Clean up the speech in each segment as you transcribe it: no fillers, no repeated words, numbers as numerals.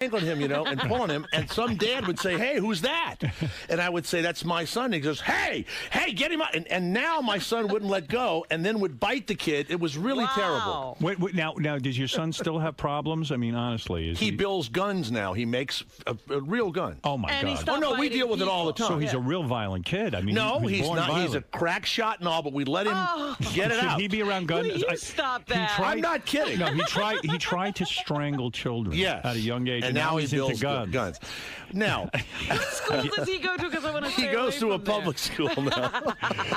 strangling him, and pulling him, and some dad would say, "Hey, who's that?" And I would say, "That's my son." And he goes, "Hey, get him out!" And now my son wouldn't let go, and then would bite the kid. It was really terrible. Wait, now, does your son still have problems? I mean, honestly, he builds guns now. He makes a real gun. Oh my God! Oh no, we deal with it all the time. So he's a real violent kid. I mean, no, he's not. Violent. He's a crack shot and all, but we let him get it out. Should he be around guns? Please stop that. I'm not kidding. No, he tried to strangle children at a young age, and now he's into guns. Now, what school does he go to? Because I want to. He goes to a public school now.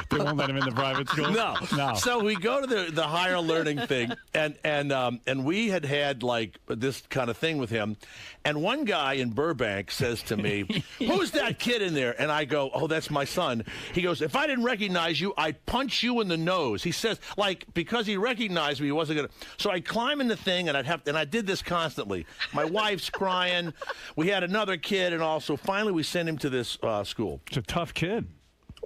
They won't let him in the private school. No. So we go to the higher learning thing, and we had like this kind of thing with him, and one guy in Burbank says to me, "Who's that kid in there?" And I go, "Oh, that's my son." He goes, "If I didn't recognize you, I'd punch you in the nose." He says, like, because he recognized me, he wasn't gonna. So I'd climb in the thing, and I did this constantly. My wife's crying. We had another kid, and also finally we sent him to this school. It's a tough kid.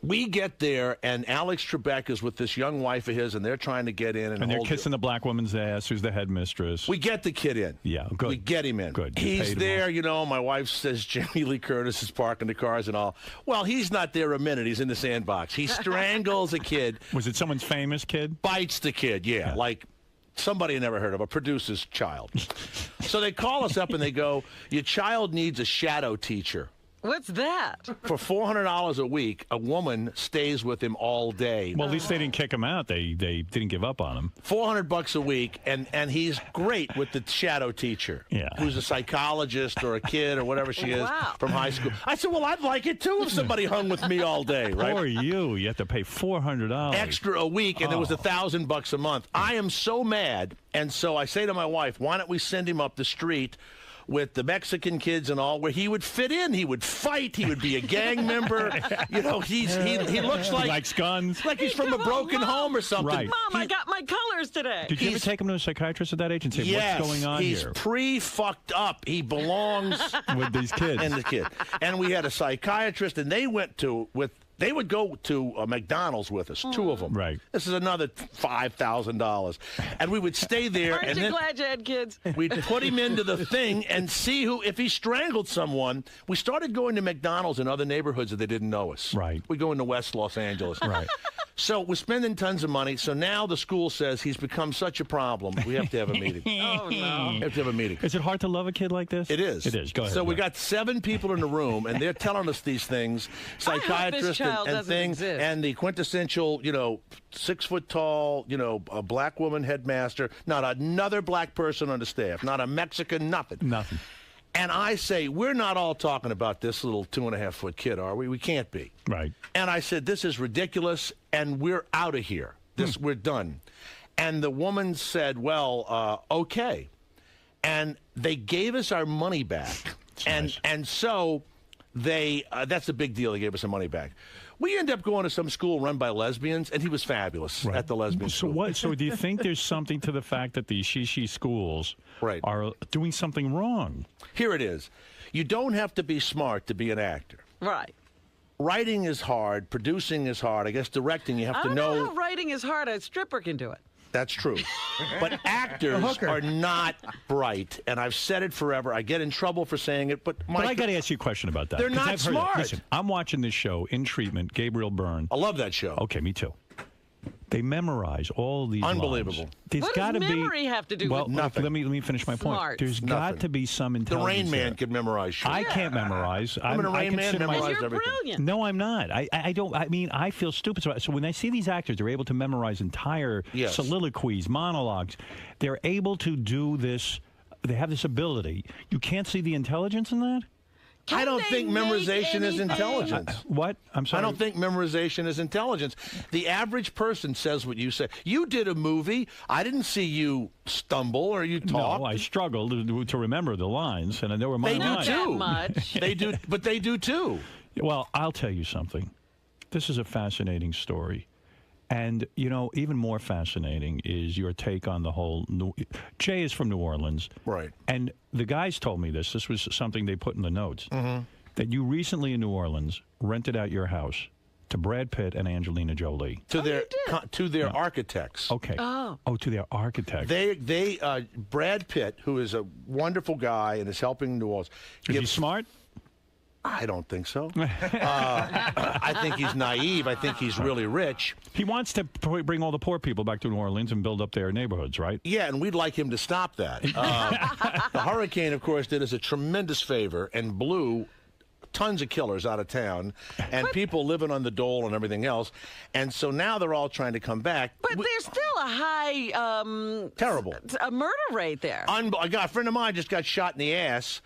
We get there, and Alex Trebek is with this young wife of his, and they're trying to get in. And they're kissing the black woman's ass, who's the headmistress. We get the kid in. Yeah, good. We get him in. Good. He's there, my wife says Jamie Lee Curtis is parking the cars and all. Well, he's not there a minute. He's in the sandbox. He strangles a kid. Was it someone's famous kid? Bites the kid, yeah. Like somebody I never heard of, a producer's child. So they call us up and they go, "Your child needs a shadow teacher." What's that? For $400 a week, a woman stays with him all day. Well, at least they didn't kick him out. They didn't give up on him. $400 a week, and he's great with the shadow teacher, who's a psychologist or a kid or whatever she is from high school. I said, well, I'd like it too if somebody hung with me all day, right? Poor you. You have to pay $400 extra a week, and it was $1,000 a month. I am so mad, and so I say to my wife, why don't we send him up the street with the Mexican kids and all, where he would fit in. He would fight. He would be a gang member. He looks like... He likes guns. Like he's from a broken home or something. Right. Mom, I got my colors today. Did you ever take him to a psychiatrist at that age and say, what's going on here? He's pre-fucked up. He belongs... with these kids. And the kid. And we had a psychiatrist, and they went to... They would go to McDonald's with us, two of them. Right. This is another $5,000. And we would stay there. Aren't you glad you had kids? We'd put him into the thing and see if he strangled someone. We started going to McDonald's in other neighborhoods that they didn't know us. Right. We go into West Los Angeles. Right. So we're spending tons of money. So now the school says he's become such a problem. We have to have a meeting. Oh, no. We have to have a meeting. Is it hard to love a kid like this? It is. It is. Go ahead. So we got 7 people in the room, and they're telling us these things, psychiatrists and things, and the quintessential, 6 foot tall, a black woman headmaster, not another black person on the staff, not a Mexican, nothing. Nothing. And I say, we're not all talking about this little 2.5-foot kid, are we? We can't be. Right. And I said, this is ridiculous, and we're out of here. We're done. And the woman said, well, okay. And they gave us our money back. And so they that's a big deal. They gave us our money back. We ended up going to some school run by lesbians, and he was fabulous at the lesbian school. What? So do you think there's something to the fact that the she schools are doing something wrong? Here it is. You don't have to be smart to be an actor. Right. Writing is hard. Producing is hard. I guess directing, you have to know. I don't know how writing is hard. A stripper can do it. That's true. But actors are not bright, and I've said it forever. I get in trouble for saying it, but I got to ask you a question about that. They're not smart. Listen, I'm watching this show, In Treatment, Gabriel Byrne. I love that show. Okay, me too. They memorize all these Unbelievable. lines. There's what does memory have to do with nothing? Let me finish my point. There's got to be some intelligence. The Rain Man can memorize shit. I can't memorize. I'm a Rain Man memorize you're everything. Brilliant. No, I'm not. I don't. I mean, I feel stupid. So when I see these actors, they're able to memorize entire soliloquies, monologues. They're able to do this. They have this ability. You can't see the intelligence in that? I don't think memorization is intelligence. What? I'm sorry. I don't think memorization is intelligence. The average person says what you say. You did a movie. I didn't see you stumble or you talk. No, I struggled to remember the lines, and they were my lines. They do too. Much. They do, but they do too. Well, I'll tell you something. This is a fascinating story. And, even more fascinating is your take on the whole... Jay is from New Orleans. Right. And the guys told me this. This was something they put in the notes. That you recently in New Orleans rented out your house to Brad Pitt and Angelina Jolie? To their architects. Okay. Oh, to their architects. Brad Pitt, who is a wonderful guy and is helping New Orleans. Is he smart? I don't think so. I think he's naive. I think he's really rich. He wants to bring all the poor people back to New Orleans and build up their neighborhoods, right? Yeah, and we'd like him to stop that. The hurricane, of course, did us a tremendous favor and blew tons of killers out of town and people living on the dole and everything else. And so now they're all trying to come back. But there's still a high terrible a murder rate there. A friend of mine just got shot in the ass.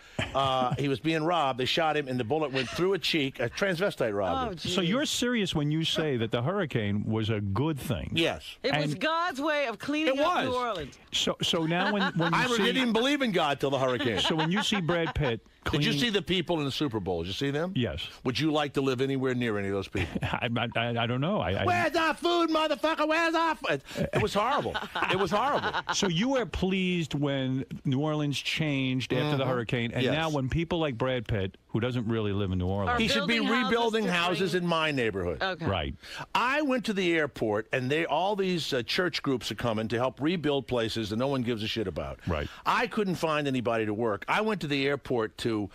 He was being robbed. They shot him and the bullet went through a cheek. A transvestite robbed him. So you're serious when you say that the hurricane was a good thing? Yes. It was God's way of cleaning up New Orleans. So now when you I see... didn't even believe in God till the hurricane. So when you see Brad Pitt cleaning... Did you see the people in the Super Bowl? Did you see them? Yes. Would you like to live anywhere near any of those people? I don't know. Where's our food, motherfucker? Where's our food? It was horrible. It was horrible. So you were pleased when New Orleans changed after the hurricane, and now when people like Brad Pitt, who doesn't really live in New Orleans... He should be rebuilding houses in my neighborhood. Okay. Right. I went to the airport, and all these church groups are coming to help rebuild places that no one gives a shit about. Right. I couldn't find anybody to work. I went to the airport to,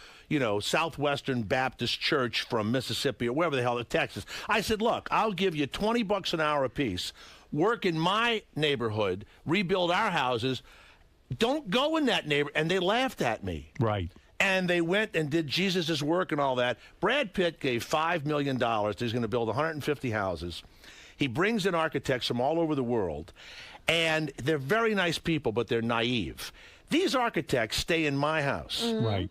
Southwestern Baptist Church from Mississippi or wherever the hell, Texas. I said, look, I'll give you $20 an hour apiece, work in my neighborhood, rebuild our houses. Don't go in that neighborhood. And they laughed at me. Right. And they went and did Jesus' work and all that. Brad Pitt gave $5 million. He's going to build 150 houses. He brings in architects from all over the world. And they're very nice people, but they're naive. These architects stay in my house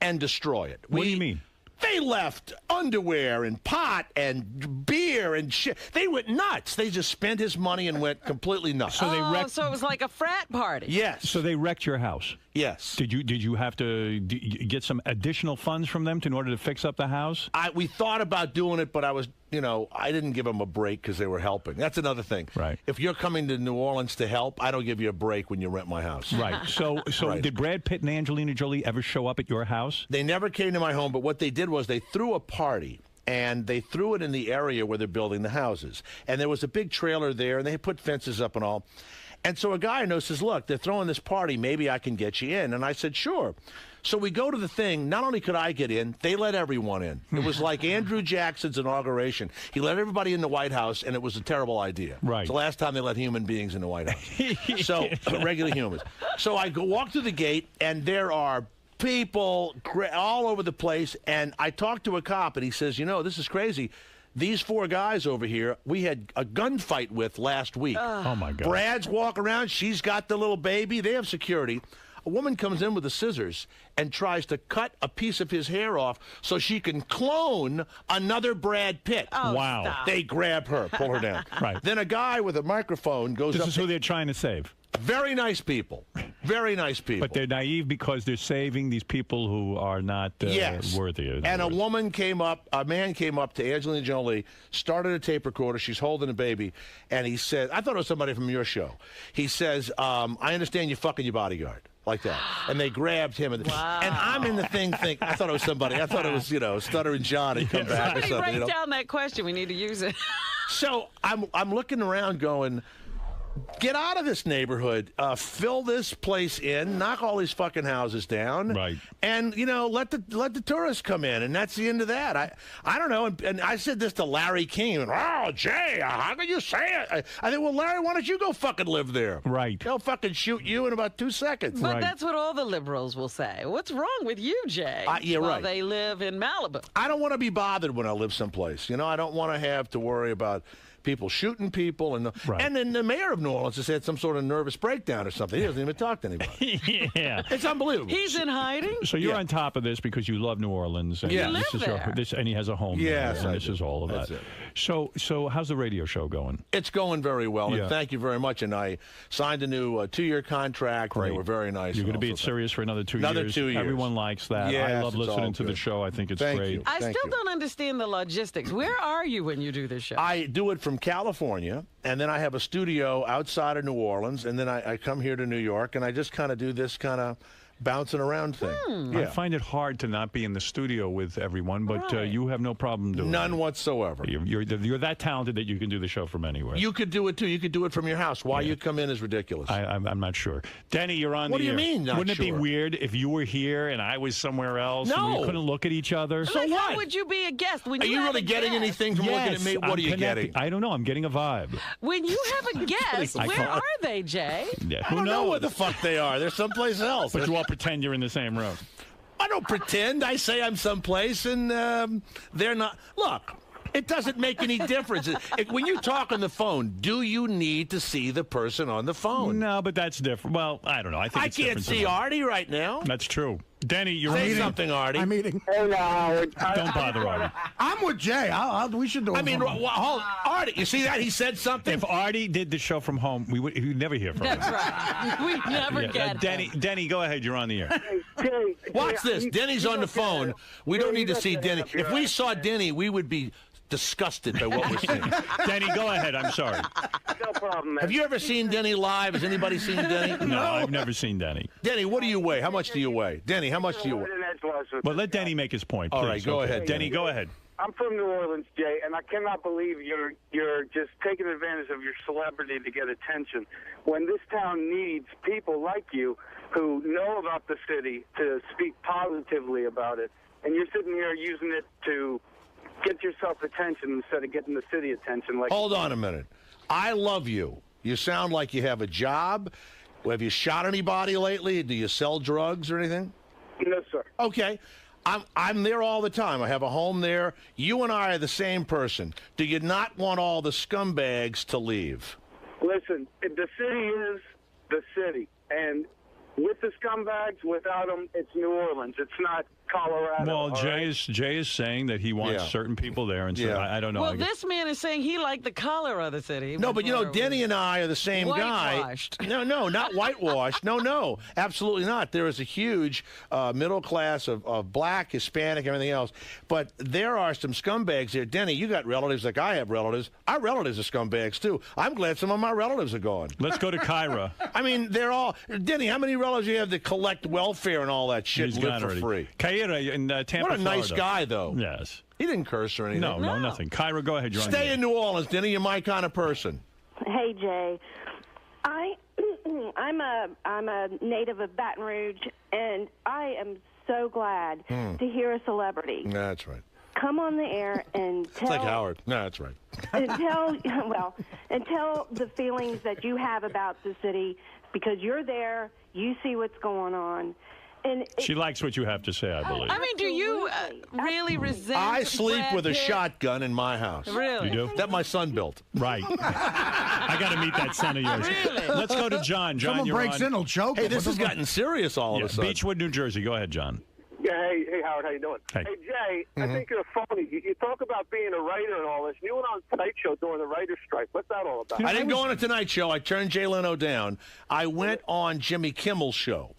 and destroy it. What do you mean? They left underwear and pot and beer and shit. They went nuts. They just spent his money and went completely nuts. So so it was like a frat party. Yes. So they wrecked your house. Yes. Did you have to get some additional funds from them in order to fix up the house? We thought about doing it, but I was, I didn't give them a break because they were helping. That's another thing. Right. If you're coming to New Orleans to help, I don't give you a break when you rent my house. Right. So Right. Did Brad Pitt and Angelina Jolie ever show up at your house? They never came to my home, but what they did was they threw a party. And they threw it in the area where they're building the houses. And there was a big trailer there, and they put fences up and all. And so a guy I know says, look, they're throwing this party. Maybe I can get you in. And I said, sure. So we go to the thing. Not only could I get in, they let everyone in. It was like Andrew Jackson's inauguration. He let everybody in the White House, and it was a terrible idea. Right. It's the last time they let human beings in the White House. So regular humans. So I walk through the gate, and there are people all over the place, and I talked to a cop, and he says, this is crazy. These 4 guys over here, we had a gunfight with last week. Oh, my God. Brad's walking around. She's got the little baby. They have security. A woman comes in with the scissors and tries to cut a piece of his hair off so she can clone another Brad Pitt. Oh, wow. stop. They grab her, pull her down. Right. Then a guy with a microphone goes up. This is who they're trying to save. Very nice people. Very nice people. But they're naive because they're saving these people who are not worthy of it. And a man came up to Angelina Jolie, started a tape recorder. She's holding a baby. And he said, I thought it was somebody from your show. He says, I understand you're fucking your bodyguard. Like that. And they grabbed him. And I'm in the thing I thought it was somebody. I thought it was, Stuttering John had come back or something. Write down that question. We need to use it. So I'm looking around going, get out of this neighborhood, fill this place in, knock all these fucking houses down, right? And let the tourists come in, and that's the end of that. I don't know. And I said this to Larry King, and Jay, how can you say it? I think, well, Larry, why don't you go fucking live there? Right. They'll fucking shoot you in about 2 seconds. But that's what all the liberals will say. What's wrong with you, Jay? Yeah, while right. They live in Malibu. I don't want to be bothered when I live someplace. I don't want to have to worry about people shooting people, and then the mayor of New Orleans has had some sort of nervous breakdown or something. He doesn't even talk to anybody. Yeah, it's unbelievable. He's in hiding. So you're on top of this because you love New Orleans. And you live there. And he has a home there. And this is all of That's that. it. So how's the radio show going? It's going very well, and thank you very much. And I signed a new 2-year contract. Great. They were very nice. You're going to be at Sirius for another 2 years. Another 2 years. Everyone likes that. Yes, I love listening to good. the show. I think it's Thank great. you. I still don't understand the logistics. Where are you when you do this show? I do it from California, and then I have a studio outside of New Orleans, and then I come here to New York, and I just kind of do this kind of bouncing around thing. I find it hard to not be in the studio with everyone, but you have no problem doing it. None whatsoever. You're that talented that you can do the show from anywhere. You could do it, too. You could do it from your house. Why you come in is ridiculous. I'm not sure. Denny, you're on What the do you air. mean, not Wouldn't it be sure? weird if you were here and I was somewhere else and No. we couldn't look at each other? So Like, what? How would you be a guest when Are you have really a getting guest? anything from looking at me? What I'm are you connected. getting? I don't know. I'm getting a vibe. When you have a guest, I where can't- are they, Jay? Yeah, I who don't know knows? where the fuck they are. They're someplace else. But you all pretend you're in the same room. I don't pretend. I say I'm someplace, and they're not. Look, it doesn't make any difference. When you talk on the phone, do you need to see the person on the phone? No, but that's different. Well, I don't know. I think I it's can't different see tonight. Artie right now. That's true. Denny, you're Say eating. something, Artie. I'm eating. Hey, now, Howard. Don't bother Artie. I'm with Jay. We should do it. I mean, from home. hold, Artie, you see that? He said something. If Artie did the show from home, we'd never hear from him. That's right. We never Yeah, get him. Denny, go ahead. You're on the air. Jay, Watch Jay, this. you- Denny's you on the don't get phone. it. We Yeah, don't you need to don't see get Denny. it. If we saw Denny, we would be disgusted by what we're seeing. Denny, go ahead. I'm sorry. No problem, man. Have you ever seen Denny live? Has anybody seen Denny? No, I've never seen Denny. Denny, what do you weigh? How much do you weigh? Denny, how much do you weigh? Well, let Denny make his point. All please. right, go ahead, Denny, Denny. go ahead. I'm from New Orleans, Jay, and I cannot believe you're just taking advantage of your celebrity to get attention. When this town needs people like you who know about the city to speak positively about it, and you're sitting here using it to get yourself attention instead of getting the city attention. Like, Hold on a minute. I love you. You sound like you have a job. Have you shot anybody lately? Do you sell drugs or anything? no, sir. Okay. I'm there all the time. I have a home there. You and I are the same person. Do you not want all the scumbags to leave? Listen, the city is the city, and with the scumbags, without them, it's New Orleans. It's not Colorado. Well, all right? Jay is saying that he wants Yeah. certain people there, and so Yeah. I don't know. Well, I guess- this man is saying he liked the color of the city. No, but you know, before it Denny was- and I are the same guy. Whitewashed. No, not whitewashed. No, absolutely not. There is a huge middle class of black, Hispanic, everything else. But there are some scumbags here. Denny, you got relatives like I have relatives. Our relatives are scumbags, too. I'm glad some of my relatives are gone. Let's go to Kyra. I mean, they're all... Denny, how many relatives do you have that collect welfare and all that shit He's and live gone for already. free? Kyra in Tampa, What a nice Florida. guy, though. Yes. He didn't curse or anything. No, nothing. Kyra, go ahead. You're on the Stay air. in New Orleans, Denny. You're my kind of person. Hey Jay, I'm a native of Baton Rouge, and I am so glad to hear a celebrity That's right. come on the air and tell It's like Howard. No, that's right. and tell the feelings that you have about the city, because you're there, you see what's going on, and She likes what you have to say, I believe. I mean, do you really resent I sleep Brad with a Pitt? shotgun in my house. Really? You do? That my son built. Right. I got to meet that son of yours. Really? Let's go to John. John, Someone you're breaks on. in, he'll choke. Hey, him. this What has the fuck? gotten serious all Yeah, of a sudden. Beechwood, New Jersey. Go ahead, John. Yeah, hey, Howard, how you doing? Hey. Jay, I think you're phony. You talk about being a writer and all this. You went on Tonight Show during the writer's strike. What's that all about? I didn't go on a Tonight Show. I turned Jay Leno down. I went on Jimmy Kimmel's show.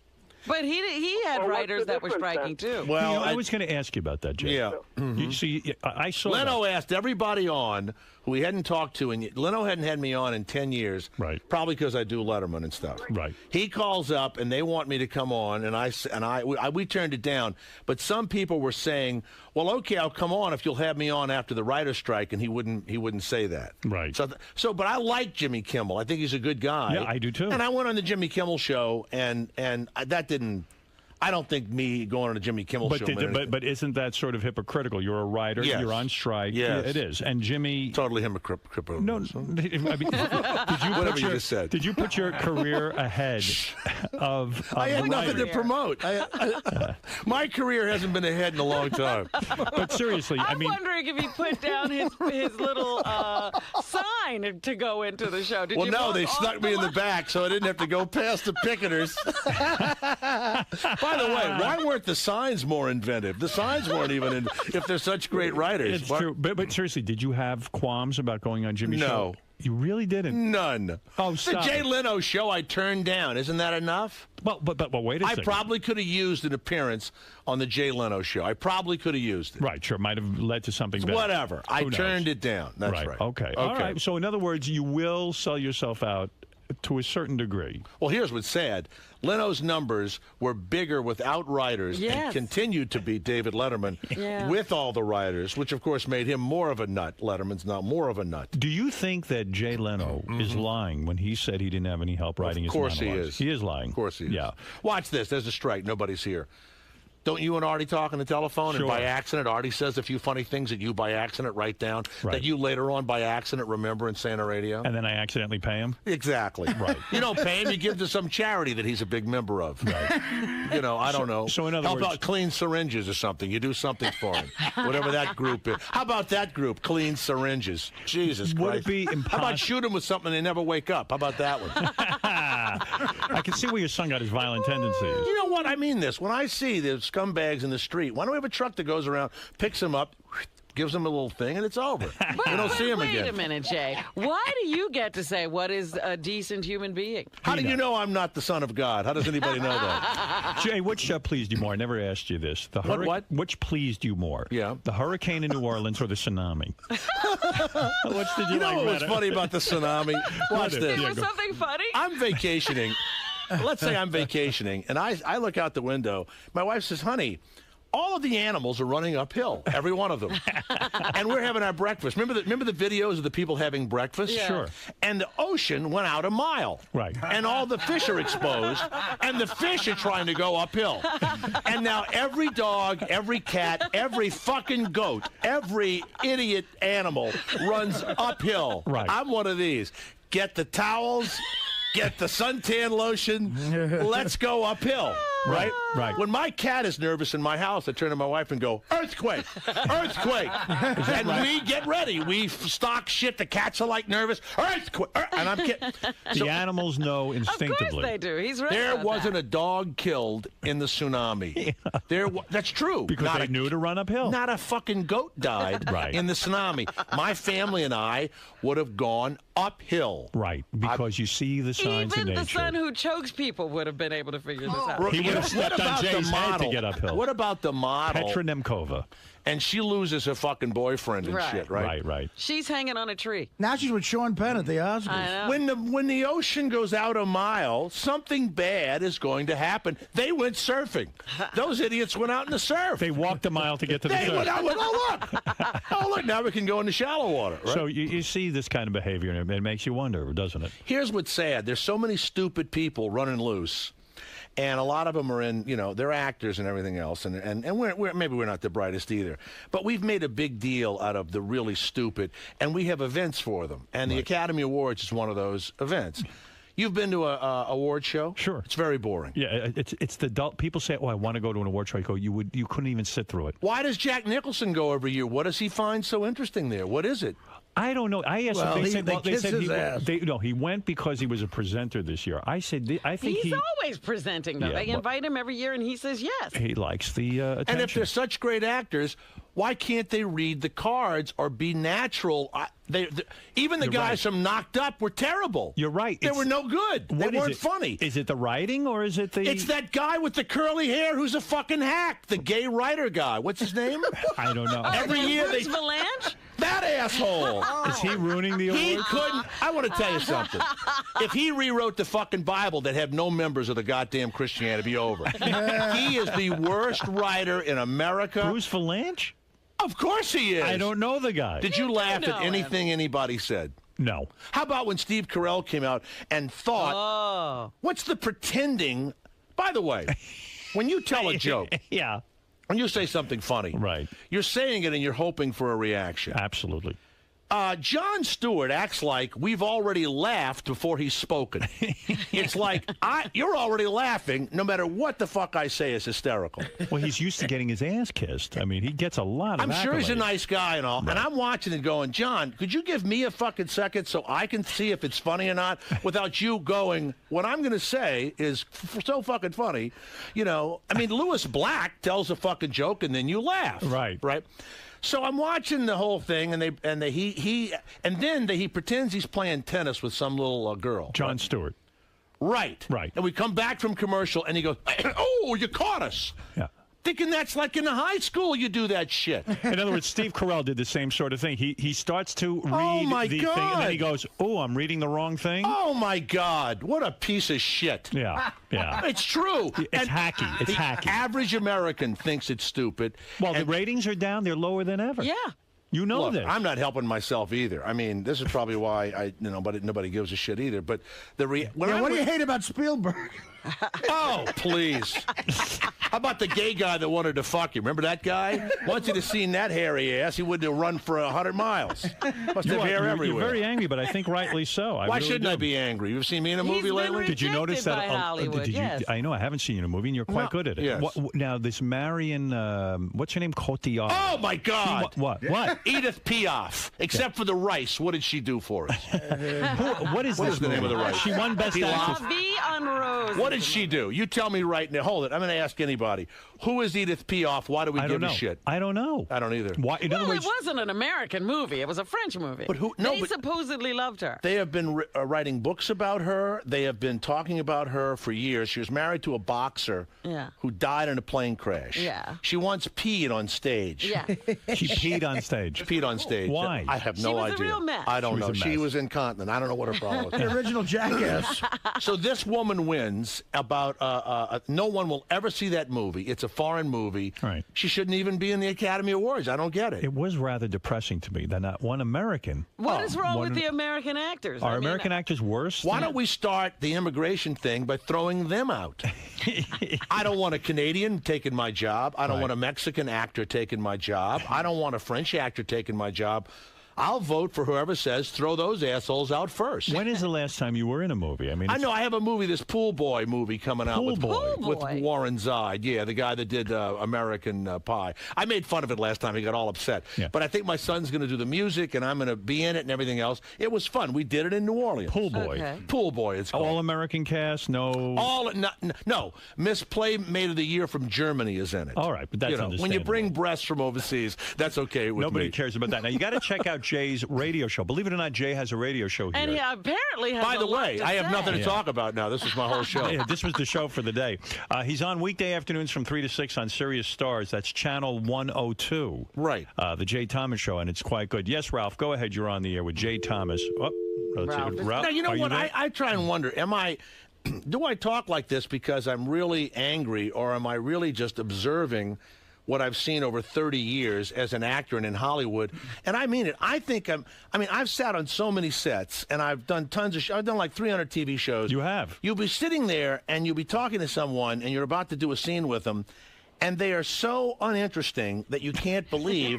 But he had Well, what's writers the that were difference, striking then? too. Well, I was going to ask you about that, Jay. yeah. You see, I saw Leno that. asked everybody on who he hadn't talked to, and Leno hadn't had me on in 10 years. Right. Probably because I do Letterman and stuff. Right. He calls up, and they want me to come on, and we turned it down. But some people were saying, "Well, okay, I'll come on if you'll have me on after the writer's strike," and he wouldn't say that. Right. But I like Jimmy Kimmel. I think he's a good guy. Yeah, I do too. And I went on the Jimmy Kimmel show, and that didn't. I don't think me going on a Jimmy Kimmel show. meant anything. But isn't that sort of hypocritical? You're a writer. Yes. You're on strike. Yes. It is. And Jimmy. Totally hypocritical. No, I mean, did you Whatever put you your, just said. Did you put your career ahead of I had the nothing to writer? promote. My career hasn't been ahead in a long time. But seriously, I I'm mean, wondering if he put down his little sign to go into the show. Did Well, you no, walk they off snuck me in the back, so I didn't have to go past the picketers. By the way, why weren't the signs more inventive? The signs weren't even if they're such great writers. it's Why- true. But seriously, did you have qualms about going on Jimmy's No. show? You really didn't. None. Oh, the stop Jay it. Leno show I turned down. Isn't that enough? Well, but wait a I second. probably could have used an appearance on the Jay Leno show. I probably could have used it. Right, sure. Might have led to something better. Whatever. I Who knows? turned it down. That's right. Okay. All right. So in other words, you will sell yourself out To a certain degree. Well, here's what's sad. Leno's numbers were bigger without writers and continued to beat David Letterman with all the writers, which, of course, made him more of a nut. Letterman's now more of a nut. Do you think that Jay Leno is lying when he said he didn't have any help writing his monologues? Of course he is. He is lying. Of course he is. Yeah. Watch this. There's a strike. Nobody's here. Don't you and Artie talk on the telephone, and by accident, Artie says a few funny things that you by accident write down that you later on by accident remember and say on the radio? And then I accidentally pay him? Exactly. Right. You don't pay him, you give to some charity that he's a big member of. Right. You know, I don't know. So in other How words, about Clean Syringes or something? You do something for him. Whatever that group is. How about that group, Clean Syringes? Jesus Christ. Would it be impossible? How about shoot him with something and they never wake up? How about that one? I can see where your son got his violent tendencies. You know what? I mean this. When I see the scumbags in the street, why don't we have a truck that goes around, picks them up, gives them a little thing, and it's over. We don't see them again. Wait a minute, Jay. Why do you get to say what is a decent human being? How do you know I'm not the son of God? How does anybody know that? Jay, which pleased you more? I never asked you this. What? Which pleased you more? Yeah. The hurricane in New Orleans or the tsunami? Which did you know what was funny about the tsunami? Watch this. There was something funny? I'm vacationing. Let's say I'm vacationing, and I look out the window. My wife says, honey, all of the animals are running uphill, every one of them. And we're having our breakfast. Remember the videos of the people having breakfast? Yeah. Sure. And the ocean went out a mile. Right. And all the fish are exposed, and the fish are trying to go uphill. And now every dog, every cat, every fucking goat, every idiot animal runs uphill. Right. I'm one of these. Get the towels. Get the suntan lotion. Let's go uphill. Right? Right. When my cat is nervous in my house, I turn to my wife and go, earthquake, earthquake. And we get ready. We stock shit. The cats are like nervous. Earthquake. And I'm kidding. The animals know instinctively. Of course they do. He's right. There wasn't a dog killed in the tsunami. That's true. Because they knew to run uphill. Not a fucking goat died in the tsunami. My family and I would have gone uphill. Right. Because you see the signs of nature. Even the son who chokes people would have been able to figure this out. He would have stepped on Jay's head to get uphill. What about the model? Petra Nemkova. And she loses her fucking boyfriend and shit, right? Right. She's hanging on a tree. Now she's with Sean Penn at the Oscars. I know. When the ocean goes out a mile, something bad is going to happen. They went surfing. Those idiots went out in the surf. They walked a mile to get to the surf. Went out, oh, look, now we can go into shallow water. Right? So you see this kind of behavior, and it makes you wonder, doesn't it? Here's what's sad. There's so many stupid people running loose. And a lot of them are in, they're actors and everything else. And maybe we're not the brightest either. But we've made a big deal out of the really stupid. And we have events for them. And the Academy Awards is one of those events. You've been to a award show? Sure. It's very boring. Yeah, it's the dull. People say, "Oh, I want to go to an award show." I go, "You couldn't even sit through it." Why does Jack Nicholson go every year? What does he find so interesting there? What is it? I don't know. I asked him. They said his ass. he went because he was a presenter this year. I said, I think he's always presenting, though. Yeah, they invite him every year, and he says yes. He likes the attention. And if they're such great actors, why can't they read the cards or be natural? Even the guys from Knocked Up were terrible. You're right. They were no good. They weren't funny. Is it the writing or is it the... It's that guy with the curly hair who's a fucking hack. The gay writer guy. What's his name? I don't know. Every year Bruce Valanche? That asshole. Is he ruining the awards? He couldn't. I want to tell you something. If he rewrote the fucking Bible that had no members of the goddamn Christianity, it'd be over. He is the worst writer in America. Bruce Valanche? Of course he is. I don't know the guy. Did you laugh at anything anybody said? No. How about when Steve Carell came out and thought, what's the pretending? By the way, when you tell a joke, yeah, when you say something funny, right, you're saying it and you're hoping for a reaction. Absolutely. Jon Stewart acts like we've already laughed before he's spoken. It's like, you're already laughing no matter what the fuck I say is hysterical. Well, he's used to getting his ass kissed. I mean, he gets a lot of I'm sure he's a accolades. nice guy and all. Right. And I'm watching and going, John, could you give me a fucking second so I can see if it's funny or not without you going, what I'm going to say is so fucking funny. I mean, Lewis Black tells a fucking joke and then you laugh. Right. Right. So I'm watching the whole thing, and then he pretends he's playing tennis with some little girl. Jon Stewart. Right. Right. And we come back from commercial, and he goes, "Oh, you caught us." Yeah. thinking that's like in the high school you do that shit. In other words, Steve Carell did the same sort of thing. He starts to read my the God. thing, and then he goes, "Oh, I'm reading the wrong thing." Oh my God! What a piece of shit. Yeah. It's true. It's hacky. It's the hacky. Average American thinks it's stupid. Well, and the ratings are down. They're lower than ever. Yeah. You know look, this. I'm not helping myself either. I mean, this is probably why but nobody gives a shit either. But what do you hate about Spielberg? Oh, please. How about the gay guy that wanted to fuck you? Remember that guy? Once he'd have seen that hairy ass, he wouldn't have run for 100 miles. Must have hair everywhere. You're very angry, but I think rightly so. Why shouldn't I be angry? You've seen me in a movie lately? Did you notice that? By Hollywood, yes. I know. I haven't seen you in a movie, and you're quite good at it. Yes. Now, this Marion, what's her name? Cotillard. Oh, my God. What? Edith Piaf. Except for the rice, what did she do for us? What is the name of the rice? She won Best Actress. La Vie en Rose. What did she do? You tell me right now. Hold it. I'm going to ask anybody. Who is Edith Piaf? Why do we give a shit? I don't know. I don't either. Why? In other Well, words, it wasn't an American movie. It was a French movie. But who? No, they supposedly loved her. They have been writing books about her. They have been talking about her for years. She was married to a boxer who died in a plane crash. Yeah. She once peed on stage. Yeah. she peed on stage. Peed on stage. Why? I have no idea. She was a real mess. I don't know. She was a She mess. was incontinent. I don't know what her problem was. The original Jackass. So this woman wins about no one will ever see that movie. It's a foreign movie. Right. She shouldn't even be in the Academy Awards. I don't get it. It was rather depressing to me that not one American. What is wrong with the American actors? Are American actors worse? Why don't we start the immigration thing by throwing them out? I don't want a Canadian taking my job. I don't want a Mexican actor taking my job. I don't want a French actor taking my job. I'll vote for whoever says throw those assholes out first. When is the last time you were in a movie? I know I have a movie, this Pool Boy movie coming out with Boy. Warren Zide. Yeah, the guy that did American Pie. I made fun of it last time. He got all upset. Yeah. But I think my son's going to do the music, and I'm going to be in it and everything else. It was fun. We did it in New Orleans. Pool Boy. Okay. Pool Boy, it's called. All American cast? No. No. Miss Playmate of the Year from Germany is in it. All right, but that's when you bring breasts from overseas, that's okay with Nobody me. cares about that. Now, you got to check out Jay's radio show. Believe it or not, Jay has a radio show here. And he apparently has By a the lot way, to I have say. nothing to talk about now. This is my whole show. Yeah, this was the show for the day. He's on weekday afternoons from 3 to 6 on Sirius Stars. That's channel 102. Right. The Jay Thomas Show, and it's quite good. Yes, Ralph, go ahead. You're on the air with Jay Thomas. Oh, let's see. Ralph. Now, you know are what? there? I try and wonder, do I talk like this because I'm really angry, or am I really just observing what I've seen over 30 years as an actor and in Hollywood? And I mean it. I've sat on so many sets, and I've done tons of I've done like 300 TV shows. You have. You'll be sitting there, and you'll be talking to someone, and you're about to do a scene with them, and they are so uninteresting that you can't believe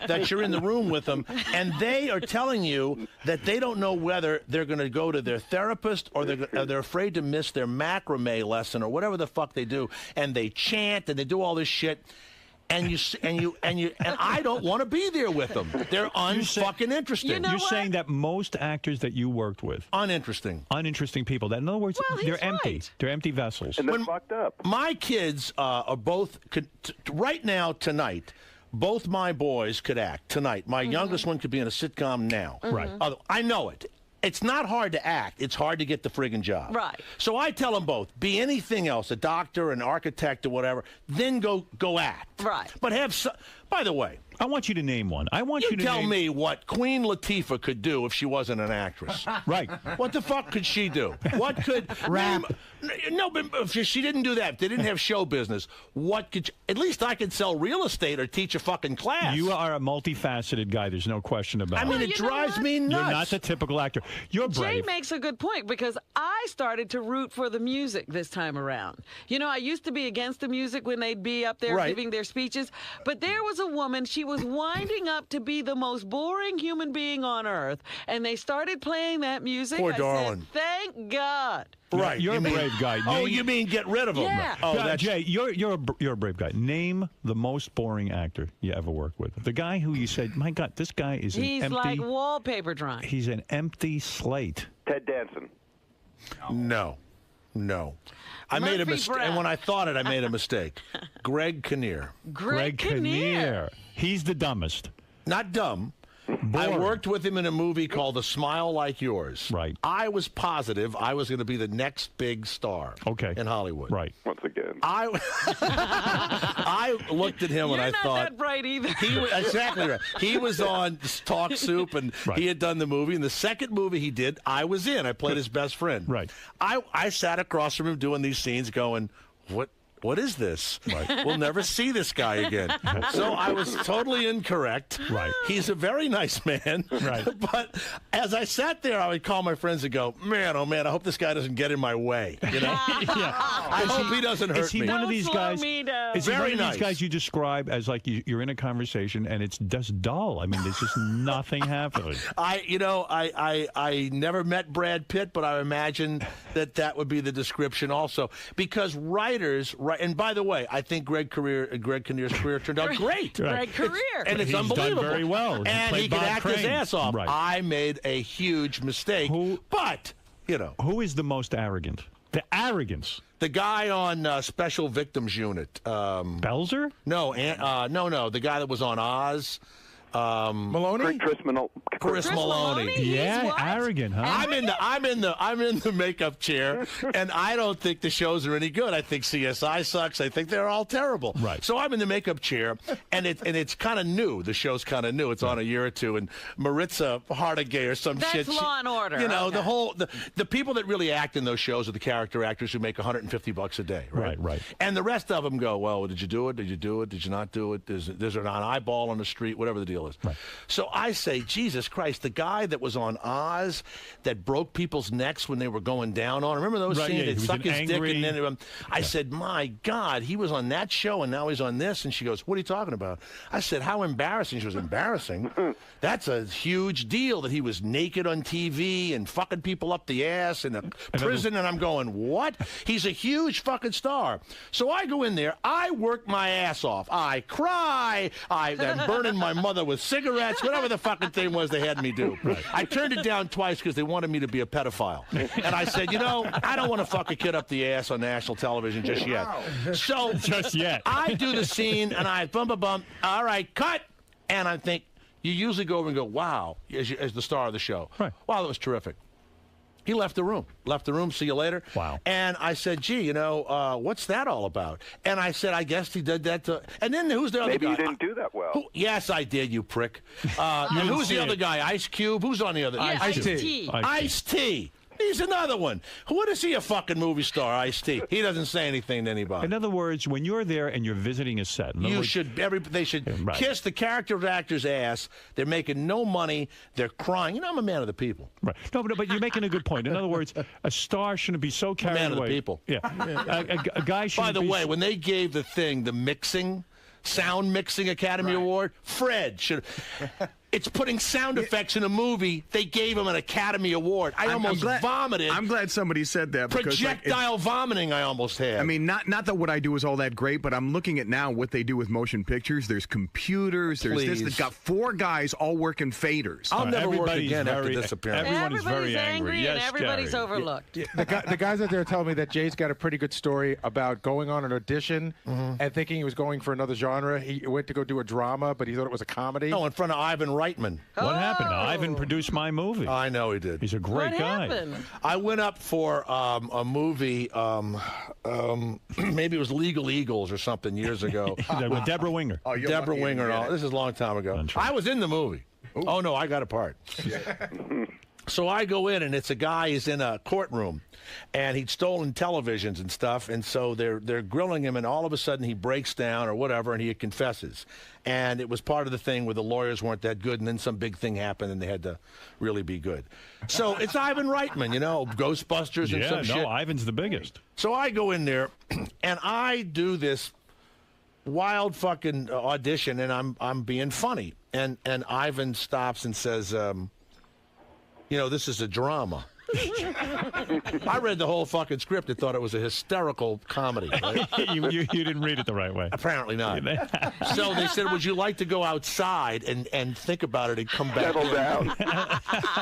that you're in the room with them, and they are telling you that they don't know whether they're going to go to their therapist or they're afraid to miss their macrame lesson or whatever the fuck they do, and they chant and they do all this shit. And I don't want to be there with them. They're unfucking interesting. You know You're what? saying that most actors that you worked with, uninteresting people. That, in other words, Well, he's they're empty. right. They're empty vessels. And they're fucked up. My kids are both right now tonight. Both my boys could act tonight. My youngest one could be in a sitcom now. Right. I know it. It's not hard to act. It's hard to get the friggin' job. Right. So I tell them both, be anything else, a doctor, an architect, or whatever, then go act. Right. But by the way, I want you to name one. I want you to tell name... me what Queen Latifah could do if she wasn't an actress. Right. What the fuck could she do? What could... Rap. No, but if she didn't do that, if they didn't have show business, what could... At least I could sell real estate or teach a fucking class. You are a multifaceted guy. There's no question about it. I mean, Well, it you know drives what? me nuts. You're not the typical actor. You're Jay brave. makes a good point because I started to root for the music this time around. You know, I used to be against the music when they'd be up there Right. giving their speeches, but there was a woman, she was winding up to be the most boring human being on earth, and they started playing that music. Poor I darling. said, thank God. Right. You're you a mean- brave guy. Oh, Name- you mean get rid of them? Yeah. Oh, Yeah, that's... Jay, you're a brave guy. Name the most boring actor you ever worked with. The guy who you said, my God, this guy is He's an empty... like wallpaper drawing. He's an empty slate. Ted Danson. No. I made a Murphy mistake, Brown. and when I thought it, I made a mistake. Greg Kinnear. Greg Kinnear. He's the dumbest. Not dumb. I worked with him in a movie called A Smile Like Yours. Right. I was positive I was going to be the next big star. In Hollywood. Right. Once again. I looked at him and I thought. You're not that bright either. He was, exactly right. He was on Talk Soup, and he had done the movie. And the second movie he did, I was in. I played his best friend. Right. I sat across from him doing these scenes going, what is this? Right. We'll never see this guy again. So I was totally incorrect. Right. He's a very nice man. Right. But as I sat there, I would call my friends and go, man, oh man, I hope this guy doesn't get in my way. You know? I hope he doesn't hurt me. Is he one of these guys? Is he one of these guys you describe as like you're in a conversation and it's just dull? I mean, there's just nothing happening. I never met Brad Pitt, but I imagine that would be the description also, because writers. Right, and by the way, I think Greg Kinnear's career turned out great. Greg career, and it's He's unbelievable. Done very well. And he could act his ass off. Right. I made a huge mistake, but who is the most arrogant? The arrogance. The guy on Special Victims Unit. Belzer? No, no. The guy that was on Oz. Maloney? Chris Maloney. Yeah, arrogant, huh? I'm in the makeup chair, and I don't think the shows are any good. I think CSI sucks. I think they're all terrible. Right. So I'm in the makeup chair, and it's kind of new. The show's kind of new. It's on a year or two, and Maritza Hargitay or some shit. That's Law and Order. You know, the people that really act in those shows are the character actors who make $150 a day. Right. And the rest of them go, well, did you do it? Did you do it? Did you not do it? There's an eyeball on the street, whatever the deal is. Right. So I say, Jesus Christ, the guy that was on Oz that broke people's necks when they were going down on. Remember those scenes? They'd suck his dick and then I said, my God, he was on that show and now he's on this. And she goes, what are you talking about? I said, how embarrassing. She was embarrassing. That's a huge deal that he was naked on TV and fucking people up the ass in a prison. And I'm going, what? He's a huge fucking star. So I go in there. I work my ass off. I cry. I'm burning my mother with cigarettes, whatever the fucking thing was they had me do. Right. I turned it down twice because they wanted me to be a pedophile. And I said, I don't want to fuck a kid up the ass on national television just yet. So just yet. I do the scene, and I bum. All right, cut. And I think, you usually go over and go, wow, as the star of the show. Right. Wow, that was terrific. He left the room. See you later. Wow. And I said, gee, what's that all about? And I said, I guess he did that to... And then who's the other guy? Maybe you didn't do that well. Yes, I did, you prick. And who's the other guy? Ice Cube? Who's on the other? Yeah, Ice-T. Ice-T. He's another one. What is he, a fucking movie star, Ice-T? He doesn't say anything to anybody. In other words, when you're there and you're visiting a set, they should kiss the character actor's ass. They're making no money. They're crying. I'm a man of the people. Right. No, but you're making a good point. In other words, a star shouldn't be so carried away. A man of the people. Yeah. A guy should. By the way, when they gave the sound mixing Academy Award, Fred should. It's putting sound effects in a movie. They gave him an Academy Award. I almost vomited. I'm glad somebody said that. Because, projectile vomiting I almost had. I mean, not that what I do is all that great, but I'm looking at now what they do with motion pictures. There's computers. There's this. They've got 4 guys all working faders. I'll never work again after this appearance. Everyone is very angry. And everybody's overlooked. The guys out there are telling me that Jay's got a pretty good story about going on an audition and thinking he was going for another genre. He went to go do a drama, but he thought it was a comedy. No, in front of Ivan Reitman. What happened? Ivan produced my movie. I know he did. He's a great guy. What happened? I went up for a movie, maybe it was Legal Eagles or something years ago. With Deborah Winger. Oh, Deborah Winger. This is a long time ago. I was in the movie. Ooh. Oh, no, I got a part. So I go in, and it's a guy who's in a courtroom, and he'd stolen televisions and stuff, and so they're grilling him, and all of a sudden he breaks down or whatever, and he confesses. And it was part of the thing where the lawyers weren't that good, and then some big thing happened, and they had to really be good. So it's Ivan Reitman, Ghostbusters and some shit. Yeah, no, Ivan's the biggest. So I go in there, and I do this wild fucking audition, and I'm being funny. And Ivan stops and says, this is a drama. I read the whole fucking script and thought it was a hysterical comedy. Right? you didn't read it the right way. Apparently not. So they said, would you like to go outside and think about it and come back? Settle down.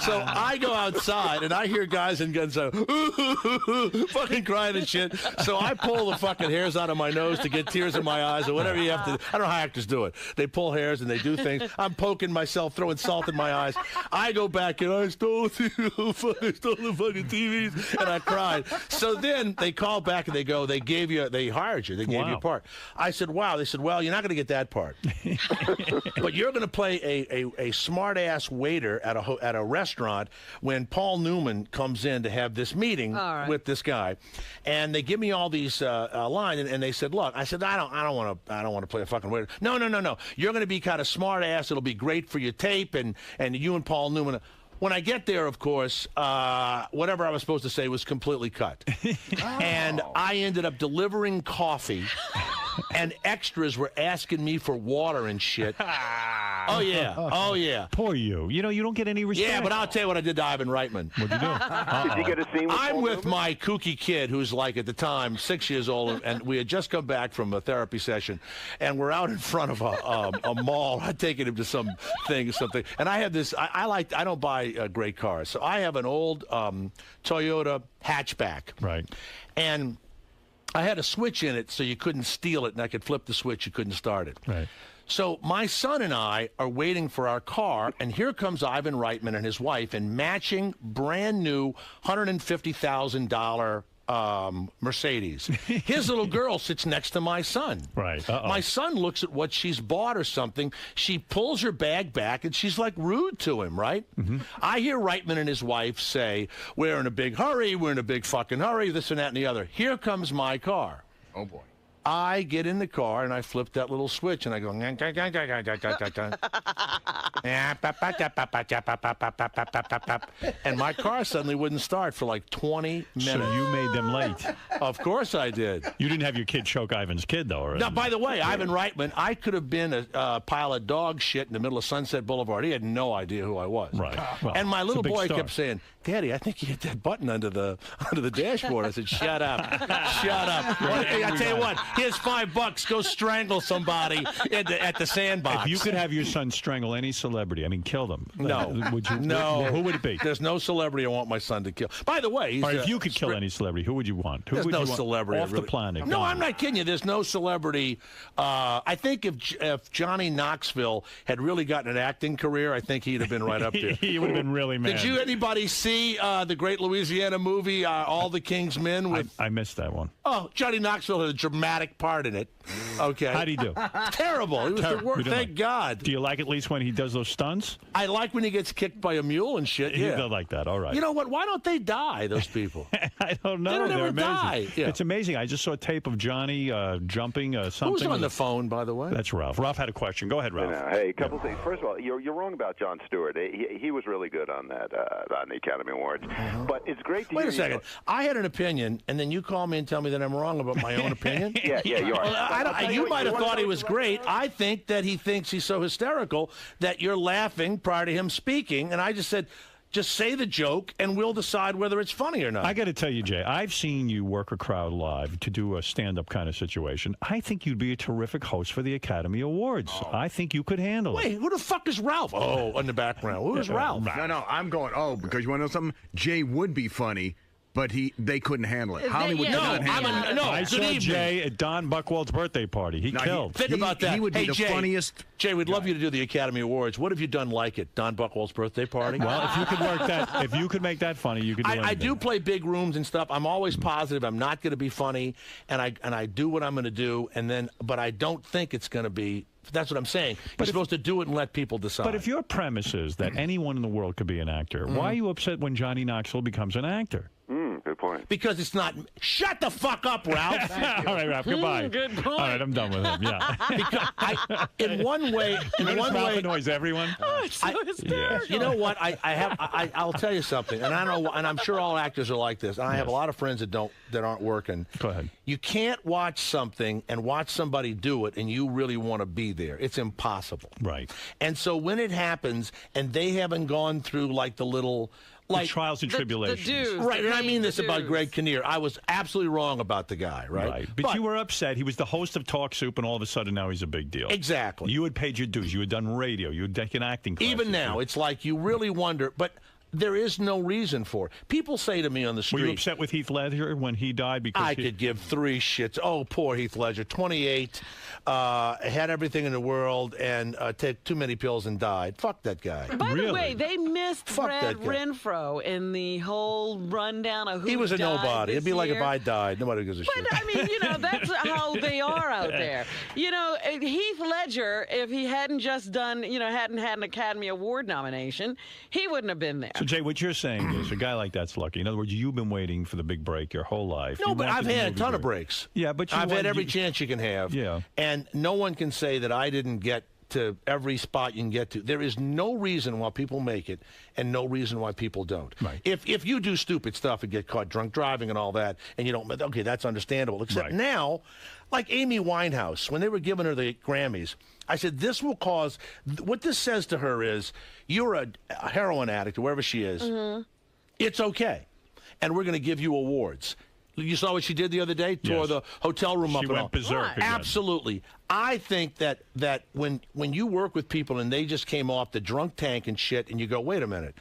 So I go outside and I hear guys in guns fucking crying and shit. So I pull the fucking hairs out of my nose to get tears in my eyes or whatever you have to do. I don't know how actors do it. They pull hairs and they do things. I'm poking myself, throwing salt in my eyes. I go back and I stole the fucking TVs, and I cried. So then they call back and they go, they hired you, they gave you a part. I said, wow. They said, well, you're not going to get that part, but you're going to play a smart ass waiter at a restaurant when Paul Newman comes in to have this meeting with this guy, and they give me all these lines, and they said, look, I said, I don't want to play a fucking waiter. No. You're going to be kind of smart ass. It'll be great for your tape, and you and Paul Newman. When I get there, of course, whatever I was supposed to say was completely cut. And I ended up delivering coffee, and extras were asking me for water and shit. Oh, yeah. Poor you. You know, you don't get any respect. Yeah, but I'll tell you what I did to Ivan Reitman. What'd you do? Did you get a scene with I'm Paul with Newman? my kooky kid who's like at the time 6 years old, and we had just come back from a therapy session, and we're out in front of a mall. I'd taken him to something, and I had this. I don't buy great cars, so I have an old Toyota hatchback, right, and I had a switch in it so you couldn't steal it, and I could flip the switch, you couldn't start it. Right. So my son and I are waiting for our car, and here comes Ivan Reitman and his wife in matching brand new $150,000 Mercedes. His little girl sits next to my son. Right. My son looks at what she's bought or something. She pulls her bag back, and she's like rude to him, right? Mm-hmm. I hear Reitman and his wife say, we're in a big hurry, we're in a big fucking hurry, this and that and the other. Here comes my car. Oh, boy. I get in the car and I flip that little switch and I go, and my car suddenly wouldn't start for like 20 minutes. So you made them late. Of course I did. You didn't have your kid choke Ivan's kid, though, right? Now, by the way, Ivan Reitman, I could have been a pile of dog shit in the middle of Sunset Boulevard. He had no idea who I was. Right. Well, and my little boy star. kept saying, Daddy, I think you hit that button under the dashboard. I said, shut up. Shut up. Hey, I tell you what, here's $5. Go strangle somebody at the sandbox. If you could have your son strangle any celebrity, I mean, kill them. No. Would you? No. Who would it be? There's no celebrity I want my son to kill. By the way, All right, if you could kill any celebrity, who would you want? There's no celebrity off the planet. No, I'm not kidding you. There's no celebrity. I think if Johnny Knoxville had really gotten an acting career, I think he'd have been right up there. He would have been really mad. Did anybody see the great Louisiana movie, All the King's Men? I missed that one. Oh, Johnny Knoxville had a dramatic part in it. Okay. How'd he do? Terrible. He was the worst. Thank God. Do you like at least when he does those stunts? I like when he gets kicked by a mule and shit. Yeah. You don't like that. All right. You know what? Why don't they die, those people? I don't know. They don't ever amazing. die. Yeah. It's amazing. I just saw a tape of Johnny jumping something. Who's on the phone, by the way? That's Ralph. Ralph had a question. Go ahead, Ralph. Hey, a couple things. First of all, you're wrong about Jon Stewart. He was really good on that on the Academy Awards. But it's great to hear. Wait a second. I had an opinion, and then you call me and tell me that I'm wrong about my own opinion? Yeah, you are. Well, you might have thought he was great. I think that he thinks he's so hysterical that you're laughing prior to him speaking, and I just said, just say the joke, and we'll decide whether it's funny or not. I got to tell you, Jay, I've seen you work a crowd live to do a stand-up kind of situation. I think you'd be a terrific host for the Academy Awards. Oh. I think you could handle it. Wait, who the fuck is Ralph? Oh, in the background. Who is Ralph? No, I'm going, because you want to know something? Jay would be funny, but they couldn't handle it. Hollywood could not handle it. I saw Jay at Don Buchwald's birthday party. He killed. Think about that. He would be the funniest. Jay, we'd love you to do the Academy Awards. What have you done like it? Don Buchwald's birthday party? Well, if you could work that, if you could make that funny, you could do anything. I do play big rooms and stuff. I'm always positive. I'm not going to be funny, and I do what I'm going to do, but I don't think it's going to be. That's what I'm saying. You're supposed to do it and let people decide. But if your premise is that anyone in the world could be an actor, why are you upset when Johnny Knoxville becomes an actor? Good point. Because it's not. Shut the fuck up, Ralph. All right, Ralph. Goodbye. Good point. All right, I'm done with him. Yeah. Because in one way, annoys everyone. Oh, it's so hysterical. You know what? I'll tell you something, and I know, and I'm sure all actors are like this. And I have a lot of friends that aren't working. Go ahead. You can't watch something and watch somebody do it, and you really want to be there. It's impossible. Right. And so when it happens, and they haven't gone through like the little like trials and tribulations. The dues, right, and I mean this about dues. Greg Kinnear. I was absolutely wrong about the guy, right? Right. But you were upset. He was the host of Talk Soup, and all of a sudden now he's a big deal. Exactly. You had paid your dues. You had done radio. You had taken acting classes. Even now, it's like you really wonder, but there is no reason for it. People say to me on the street... Were you upset with Heath Ledger when he died? Because I could give 3 shits. Oh, poor Heath Ledger. 28, had everything in the world, and took too many pills and died. Fuck that guy. By the way, they missed Fuck Brad that guy. Renfro in the whole rundown of who He was a died nobody. this It'd be like if year. I died. Nobody gives a shit. But I mean, that's how they are out there. Heath Ledger, if he hadn't just done, hadn't had an Academy Award nomination, he wouldn't have been there. So, Jay, what you're saying is a guy like that's lucky. In other words, you've been waiting for the big break your whole life. No, You but wanted I've the had a movie ton of break. breaks. Yeah, but I've had every chance you can have. Yeah. And no one can say that I didn't get to every spot you can get to. There is no reason why people make it and no reason why people don't. Right. If you do stupid stuff and get caught drunk driving and all that, and you don't, okay, that's understandable. Except now, like Amy Winehouse, when they were giving her the Grammys, I said, this will cause, what this says to her is, you're a heroin addict, or wherever she is. Mm-hmm. It's okay. And we're going to give you awards. You saw what she did the other day? Tore the hotel room up and all. She went berserk again. Absolutely. I think that when you work with people and they just came off the drunk tank and shit, and you go, wait a minute,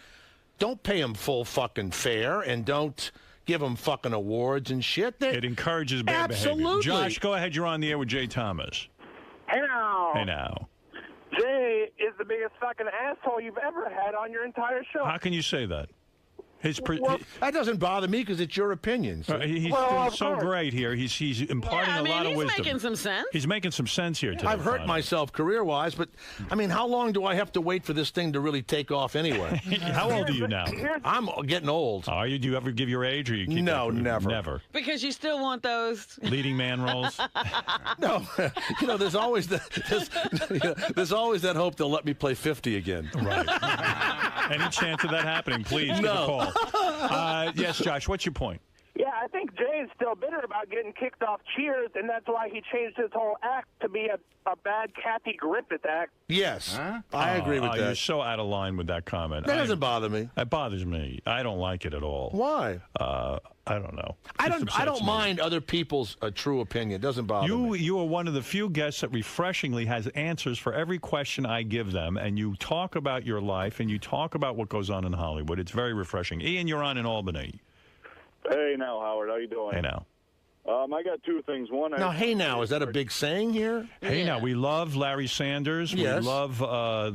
don't pay them full fucking fare and don't give them fucking awards and shit. It encourages bad Absolutely. behavior. Josh, go ahead. You're on the air with Jay Thomas. Hey now. Hey now. Jay is the biggest fucking asshole you've ever had on your entire show. How can you say that? That doesn't bother me because it's your opinion. So. He's doing so great here. He's imparting a lot of wisdom. He's making some sense. He's making some sense here today. I've hurt myself career-wise, but, I mean, how long do I have to wait for this thing to really take off anyway? How old are you now? I'm getting old. Are you? Do you ever give your age, or you keep No, that never. Never. Because you still want those leading man roles? No. There's always there's always that hope they'll let me play 50 again. Right. Any chance of that happening, please give a call. Yes, Josh, what's your point? Yeah, I think Jay is still bitter about getting kicked off Cheers, and that's why he changed his whole act to be a bad Kathy Griffith act. Yes, I agree with that. You're so out of line with that comment. That doesn't bother me. It bothers me. I don't like it at all. Why? I don't know. I don't mind other people's true opinion. It doesn't bother me. You are one of the few guests that refreshingly has answers for every question I give them, and you talk about your life and you talk about what goes on in Hollywood. It's very refreshing. Ian, you're on in Albany. Hey now, Howard. How you doing? Hey now. I got 2 things. One, now, hey now, is that a big saying here? Hey now, we love Larry Sanders. Yes. We love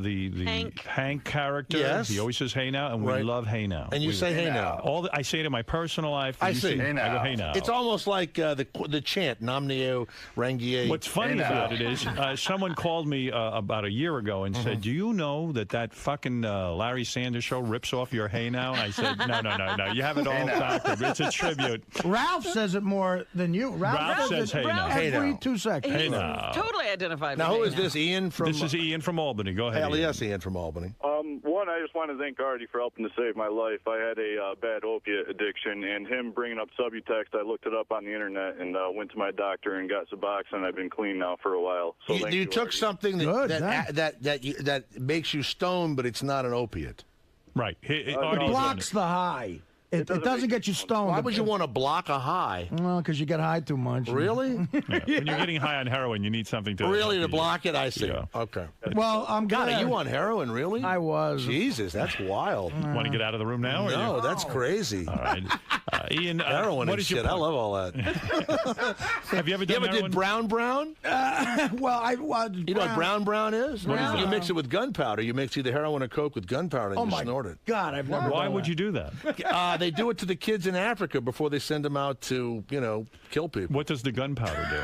the Hank character. Yes. He always says hey now, and we love hey now. And you say hey now. I say it in my personal life. I see. Hey now. I go hey now. It's almost like the chant, Namneo Rangier. What's funny about it is someone called me about a year ago and said, do you know that fucking Larry Sanders show rips off your hey now? I said, no. You have it all backwards. It's a tribute. Ralph says it more than you. Ralph says hey now. Every 2 seconds. Hey now. Totally identified. Now, who with is this? Ian from? This is Ian from Albany. Go ahead. Hell yes, Ian from Albany. One, I just want to thank Artie for helping to save my life. I had a bad opiate addiction, and him bringing up Subutex, I looked it up on the internet and went to my doctor and got Suboxone, and I've been clean now for a while. So you took Artie. something that makes you stoned, but it's not an opiate. Right. It blocks the high. It doesn't get you stoned. Why would you want to block a high? Well, because you get high too much. Really? When you're getting high on heroin, you need something to... Really, to block it? I see. Yeah. Okay. Well, I'm God, glad. are you on heroin, really? I was. Jesus, that's wild. Want to get out of the room now? No, that's crazy. All right. Ian, heroin what and is shit. your I love all that. Have you ever done heroin? Did Brown? Well, you know what Brown is? What is that? You mix it with gunpowder. You mix either heroin or coke with gunpowder, and you snort it. God, I've never. Why would you do that? They do it to the kids in Africa before they send them out to, kill people. What does the gunpowder do?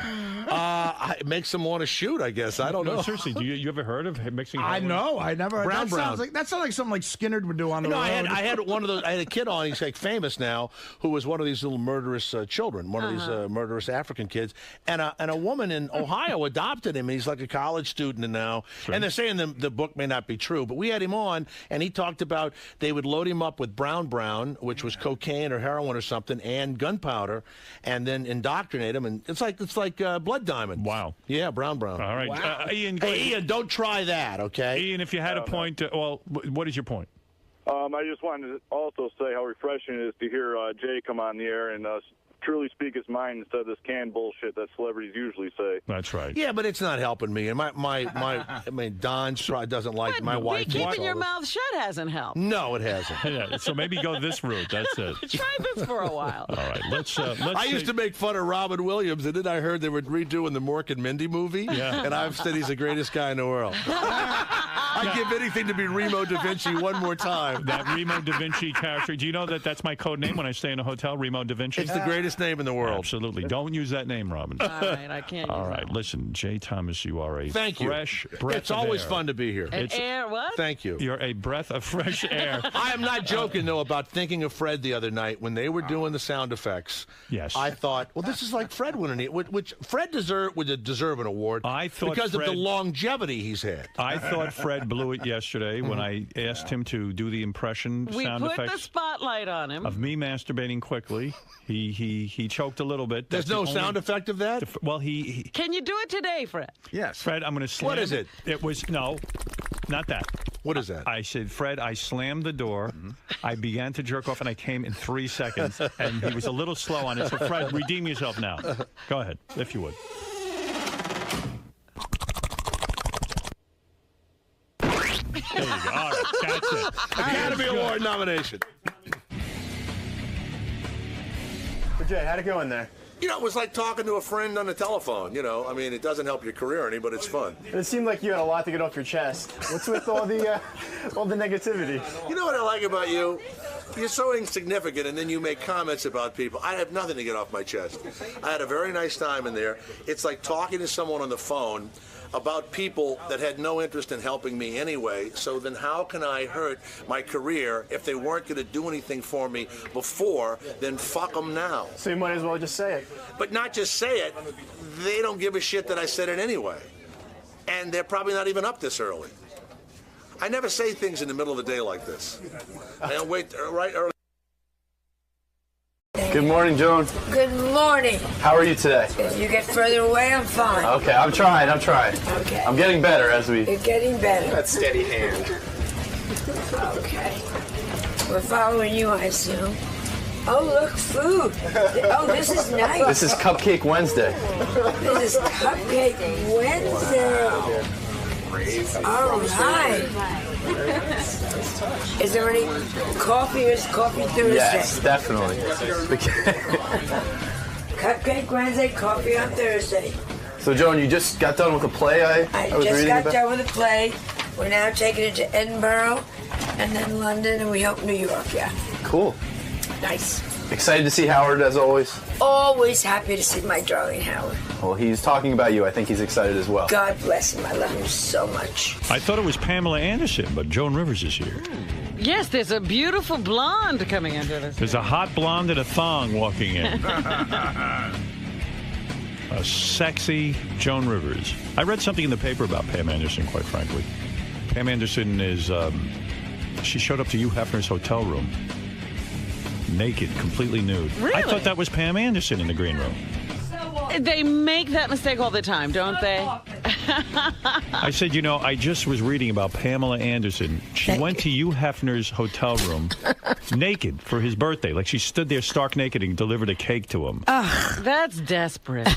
It makes them want to shoot, I guess. I don't know. No, seriously, you ever heard of mixing heroin? I know. I never. Brown. That sounds like something like Skinner would do on the road. I had one of those. I had a kid on. He's like famous now, who was one of these little murderous children, one of these murderous African kids, and a woman in Ohio adopted him. He's like a college student now, and they're saying the book may not be true, but we had him on, and he talked about they would load him up with Brown, which was cocaine or heroin or something, and gunpowder, and then indoctrinate him, and it's like Blood Diamond. Wow. Yeah, Brown. All right, wow. Ian. Hey, Ian, don't try that, okay? Ian, if you had a point, what is your point? I just wanted to also say how refreshing it is to hear Jay come on the air and truly speak his mind instead of this canned bullshit that celebrities usually say. That's right. Yeah, but it's not helping me. And Don doesn't like my wife. Keeping your mouth shut hasn't helped. No, it hasn't. Yeah, so maybe go this route. That's it. Try this for a while. All right, let's I used to make fun of Robin Williams, and then I heard they were redoing the Mork and Mindy movie, and I've said he's the greatest guy in the world. I'd give anything to be Remo Da Vinci one more time. That Remo Da Vinci character. Do you know that that's my code name when I stay in a hotel, Remo Da Vinci? It's the greatest name in the world. Absolutely. Don't use that name, Robin. All right, I can't. All right, listen, Jay Thomas, you are a Thank you. fresh breath It's always of air. fun to be here. Air what? Thank you. You're a breath of fresh air. I am not joking, though, about thinking of Fred the other night when they were doing the sound effects. Yes. I thought, well, this is like Fred winning it, which Fred would deserve an award because of the longevity he's had. I thought Fred blew it yesterday when I asked him to do the impression sound We put effects the spotlight on him. of me masturbating quickly. He choked a little bit. There's no sound effect of that? Well, he Can you do it today, Fred? Yes. Fred, I'm going to slam. What is it? It was, no, not that. What is that? I said, Fred, I slammed the door. I began to jerk off, and I came in 3 seconds. And he was a little slow on it. So, Fred, redeem yourself now. Go ahead, if you would. There you go. All right, that's it. Academy Award nomination. Jay, how'd it go in there? You know, it was like talking to a friend on the telephone. You know, I mean, it doesn't help your career any, but it's fun. And it seemed like you had a lot to get off your chest. What's with all the negativity? You know what I like about you? You're so insignificant, and then you make comments about people. I have nothing to get off my chest. I had a very nice time in there. It's like talking to someone on the phone about people that had no interest in helping me anyway. So then how can I hurt my career if they weren't going to do anything for me before? Then fuck them now. So you might as well just say it. But not just say it. They don't give a shit that I said it anyway. And they're probably not even up this early. I never say things in the middle of the day like this. I don't wait right early. Good morning, Joan. Good morning. How are you today? If you get further away, I'm fine. Okay, I'm trying. Okay. I'm getting better as we... You're getting better. That steady hand. Okay. We're following you, I assume. Oh, look, food. Oh, this is nice. This is Cupcake Wednesday. This is Cupcake Wednesday. All right. Is there any coffee or is coffee Thursday? Yes, definitely. Cupcake Wednesday, coffee on Thursday. So, Joan, you just got done with the play I was just reading got about? done with the play. We're now taking it to Edinburgh and then London, and we hope New York, yeah. Cool. Nice. Excited to see Howard, as always? Always happy to see my darling Howard. Well, he's talking about you. I think he's excited as well. God bless him. I love him so much. I thought it was Pamela Anderson, but Joan Rivers is here. Yes, there's a beautiful blonde coming into this. There's a hot blonde in a thong walking in. A sexy Joan Rivers. I read something in the paper about Pam Anderson, quite frankly. Pam Anderson is, she showed up to Hugh Hefner's hotel room. Naked, completely nude. Really? I thought that was Pam Anderson in the green room. They make that mistake all the time, don't they? I said, you know, I just was reading about Pamela Anderson. She went to Hugh Hefner's hotel room naked for his birthday. Like she stood there stark naked and delivered a cake to him. That's desperate.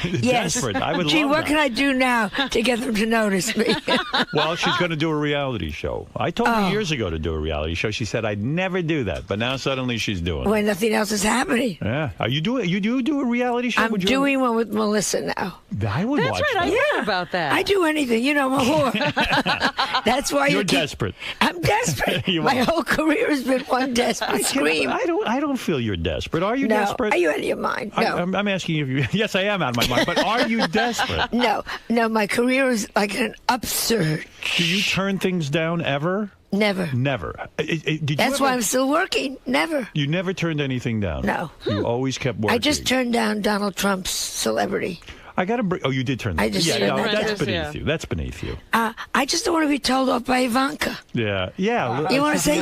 Yes. Desperate. I would Gee, love what that. can I do now to get them to notice me? Well, she's going to do a reality show. I told her years ago to do a reality show. She said I'd never do that, but now suddenly she's doing it. When nothing else is happening. Yeah. Are you doing? You do a reality show? I'm doing one with Melissa now. I would That's watch right. that. I heard about that. I do anything. You know, I'm a whore. That's why You're desperate. I'm desperate. You My are. whole career has been one desperate scream. I don't feel you're desperate. Are you No. desperate? Are you out of your mind? No. I'm asking you if you. Yes, I am out of my mind. But are you desperate? No. My career is like an upsurge. Do you turn things down ever? Never. Never. That's why I'm still working. Never. You never turned anything down. No. You always kept working. I just turned down Donald Trump's celebrity. I got to bring. Oh, you did turn. I just yeah, turned no, the that's apprentice, beneath you. That's beneath you. I just don't want to be told off by Ivanka. Yeah, yeah. You want to say,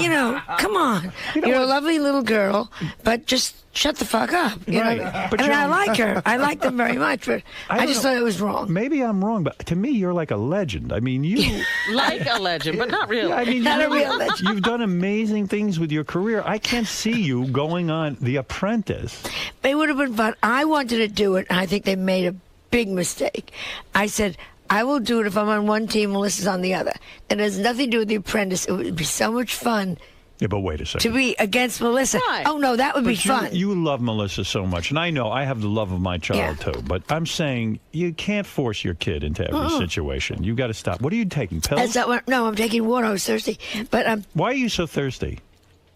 come on, you're a lovely little girl, but just shut the fuck up. You Right. know? But I mean, I Joan- like her. I like them very much, but I don't just know. thought it was wrong. Maybe I'm wrong, but to me, you're like a legend. I mean, you. Like a legend, but not really. Yeah, I mean, Not a you- real legend. You've done amazing things with your career. I can't see you going on The Apprentice. It would have been fun. I wanted to do it, and I think they made a big mistake. I said, I will do it if I'm on one team, Melissa's on the other. And it has nothing to do with The Apprentice. It would be so much fun Yeah, but wait a to second. be against Melissa. Right. Oh, no, that would be But you, fun. you love Melissa so much, and I know I have the love of my child too. But I'm saying you can't force your kid into every situation. You got to stop. What are you taking? Pills? That's not what, no, I'm taking water. I was thirsty. But Why are you so thirsty?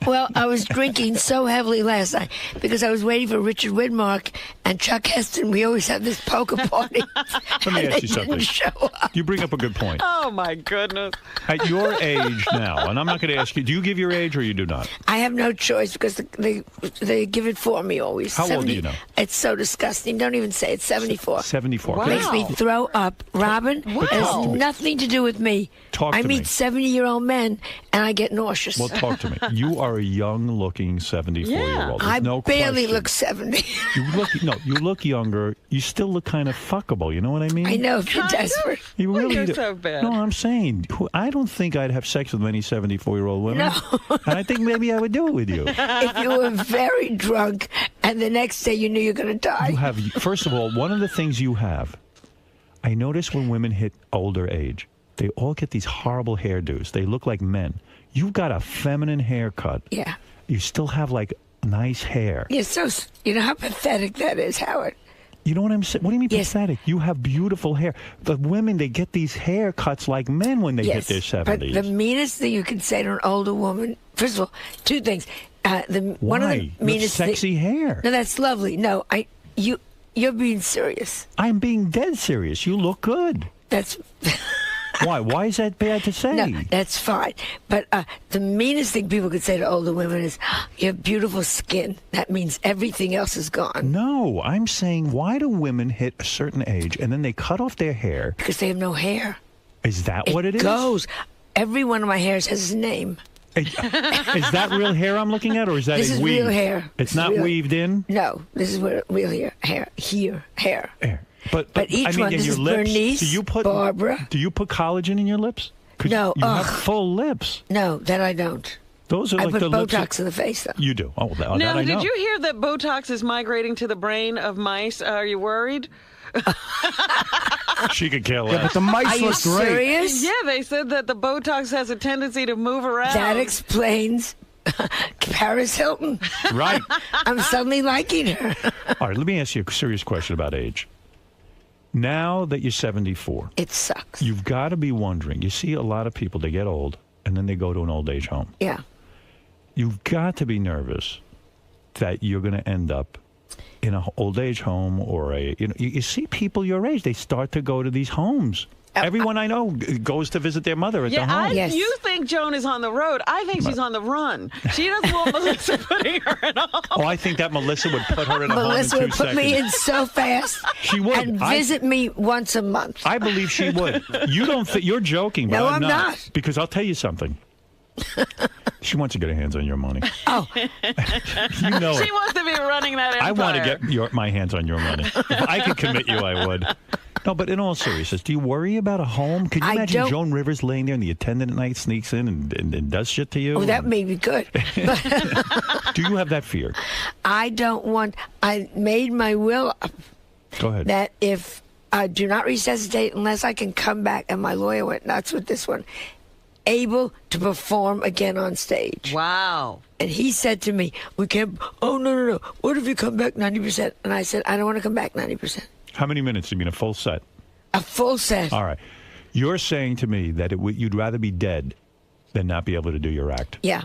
well, I was drinking so heavily last night because I was waiting for Richard Widmark and Chuck Heston. We always have this poker party. Let me and ask they you something. didn't show up. You bring up a good point. Oh my goodness. At your age now, and I'm not going to ask you, do you give your age or you do not? I have no choice because they give it for me always. How old do you know? It's so disgusting. Don't even say it. 74. 74. Wow. Makes me throw up. Robin, it has nothing to do with me. Talk I to meet me. 70-year-old men and I get nauseous. Well, talk to me. You are a young-looking 74-year-old. I There's no barely question. look 70. You look younger. You still look kind of fuckable. You know what I mean? I know if you're desperate. You Well, really you're do. so bad. No, I'm saying I don't think I'd have sex with many 74-year-old women. No. And I think maybe I would do it with you. If you were very drunk and the next day you knew you were going to die. You have, first of all, one of the things you have, I notice when women hit older age, they all get these horrible hairdos. They look like men. You've got a feminine haircut. Yeah. You still have like nice hair. You're so, you know how pathetic that is, Howard. You know what I'm saying? What do you mean pathetic? You have beautiful hair. The women, they get these haircuts like men when they hit their 70s. But the meanest thing you can say to an older woman, first of all, two things. One of the Why? You have meanest sexy hair. No, that's lovely. No, you're being serious. I'm being dead serious. You look good. That's Why? Why is that bad to say? no, that's fine. But the meanest thing people could say to older women is, "You have beautiful skin." That means everything else is gone. No, I'm saying why do women hit a certain age and then they cut off their hair? Because they have no hair. Is that what it is? Goes. Every one of my hairs has a name. Is that real hair I'm looking at, or is that This a is weave? real hair. It's This is not real- weaved in. No, this is real hair. Hair. But each I mean, one, in this your is lips. Bernice, do you put Barbara. Do you put collagen in your lips? 'Cause No, you have ugh. full lips. No, that I don't. Those are I like put the lips. Botox in the face, though. You do. Oh, that Now, I know. did you hear that Botox is migrating to the brain of mice? Are you worried? She could care Yeah, less. but the mice Are you look great. serious? Yeah, they said that the Botox has a tendency to move around. That explains Paris Hilton. Right. I'm suddenly liking her. All right, let me ask you a serious question about age. Now that you're 74, It sucks. you've got to be wondering. You see a lot of people, they get old, and then they go to an old age home. Yeah. You've got to be nervous that you're going to end up in an old age home or you see people your age, they start to go to these homes. Everyone I know goes to visit their mother at the home. You think Joan is on the road. I think she's on the run. She doesn't want Melissa putting her in a home. Oh, I think that Melissa would put her in a Melissa home in would 2 put seconds. me in so fast. She would. And visit me once a month. I believe she would. You don't think you're joking, but No, I'm I'm not. Because I'll tell you something. She wants to get her hands on your money. Oh. You know She it. wants to be running that empire. I want to get my hands on your money. If I could commit you, I would. No, but in all seriousness, do you worry about a home? Can you I imagine don't- Joan Rivers laying there and the attendant at night sneaks in and does shit to you? Oh, that made me good. Do you have that fear? I don't want. I made my will up Go ahead. that if I do not resuscitate unless I can come back, and my lawyer went nuts with this one, able to perform again on stage. Wow. And he said to me, "We can't. Oh no. What if you come back 90%?" And I said, "I don't want to come back 90%. How many minutes? You mean a full set? A full set." All right. You're saying to me that you'd rather be dead than not be able to do your act Yeah.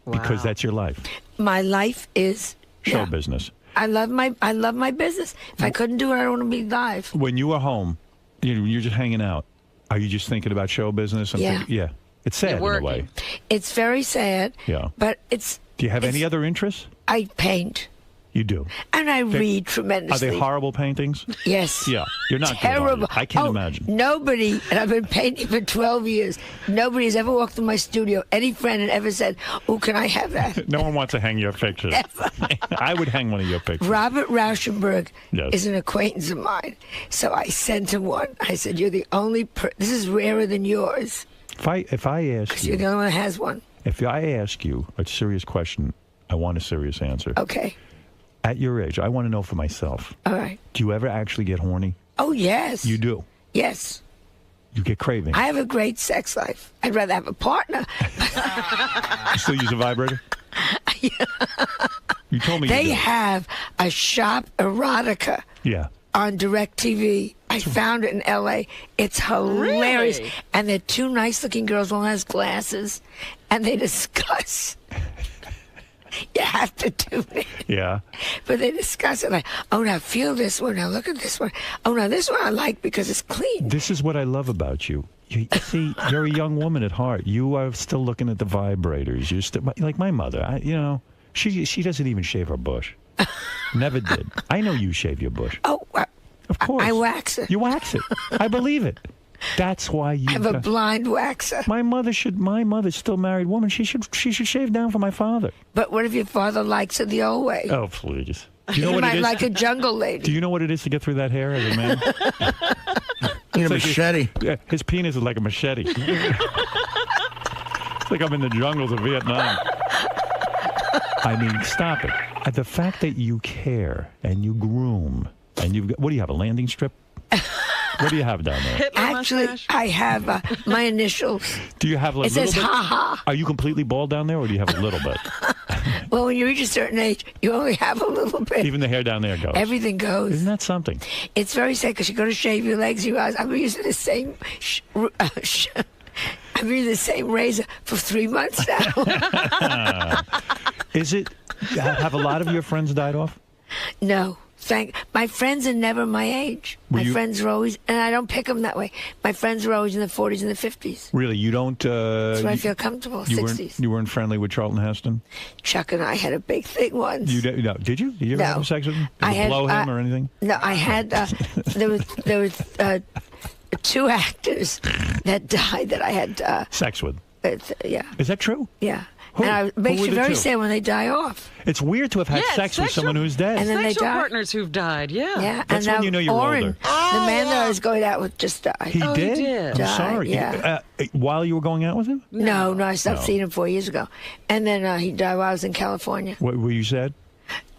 because that's your life. My life is Show yeah. business. I love my business. If I couldn't do it, I don't want to be live. When you are home, you're just hanging out. Are you just thinking about show business? And Yeah. yeah. It's sad in a way. It's very sad. Yeah. But it's. Do you have any other interests? I paint. You do. And I read tremendously. Are they horrible paintings? Yes. Yeah. You're not terrible. I can't imagine. Nobody, and I've been painting for 12 years, nobody has ever walked in my studio, any friend had ever said, oh, can I have that? No one wants to hang your picture. I would hang one of your pictures. Robert Rauschenberg Yes. is an acquaintance of mine. So I sent him one. I said, you're the only this is rarer than yours. If I ask You're you, the only one that has one. if I ask you a serious question, I want a serious answer. Okay. At your age, I want to know for myself. All right. Do you ever actually get horny? Oh, yes. You do. Yes. You get craving. I have a great sex life. I'd rather have a partner. You still use a vibrator? You told me They you do. have a shop erotica Yeah. on DirecTV. I found it in L.A. It's hilarious. Really? And they're two nice-looking girls. One has glasses, and they discuss. You have to tune in. Yeah. But they discuss it like, oh, now feel this one. Now look at this one. Oh, now this one I like because it's clean. This is what I love about you. You see, you're a young woman at heart. You are still looking at the vibrators. You're still like my mother. She doesn't even shave her bush. Never did. I know you shave your bush. Oh, of course. I wax it. You wax it. I believe it. That's why you I have a blind waxer. My mother's still a married woman. She should shave down for my father. But what if your father likes it the old way? Oh, please. Do you know He what it might is? like a jungle lady. Do you know what it is to get through that hair as a man? Need a It's like machete. His penis is like a machete. It's like I'm in the jungles of Vietnam. I mean, stop it. The fact that you care and you groom and you've got, what do you have, a landing strip? What do you have down there? Actually, I have my initials. Do you have like It says little bit? ha ha. Are you completely bald down there or do you have a little bit? Well, when you reach a certain age, you only have a little bit. Even the hair down there goes. Everything goes. Isn't that something? It's very sad because you go to shave your legs, you realize I'm using the same. I'm using the same razor for 3 months now. Is it? Have a lot of your friends died off? No. My friends are never my age. My friends are always, and I don't pick them that way. My friends are always in the 40s and the 50s. Really, you don't? That's where I feel comfortable. 60s. You weren't friendly with Charlton Heston? Chuck and I had a big thing once. No, did you? Did you ever have sex with him? Did you blow him or anything? No, I had. There was 2 actors that died that I had sex with. Yeah. Is that true? Yeah. Who? And it makes Who were you the very 2? sad when they die off. It's weird to have had sex with someone who's dead. And then they Sexual die. partners who've died, yeah. Yeah, That's and when you know you're Oren, older. the man that I was going out with, just died. He did? I'm Died, sorry. Yeah. While you were going out with him? No, I stopped No. seeing him 4 years ago. And then he died while I was in California. What were you sad?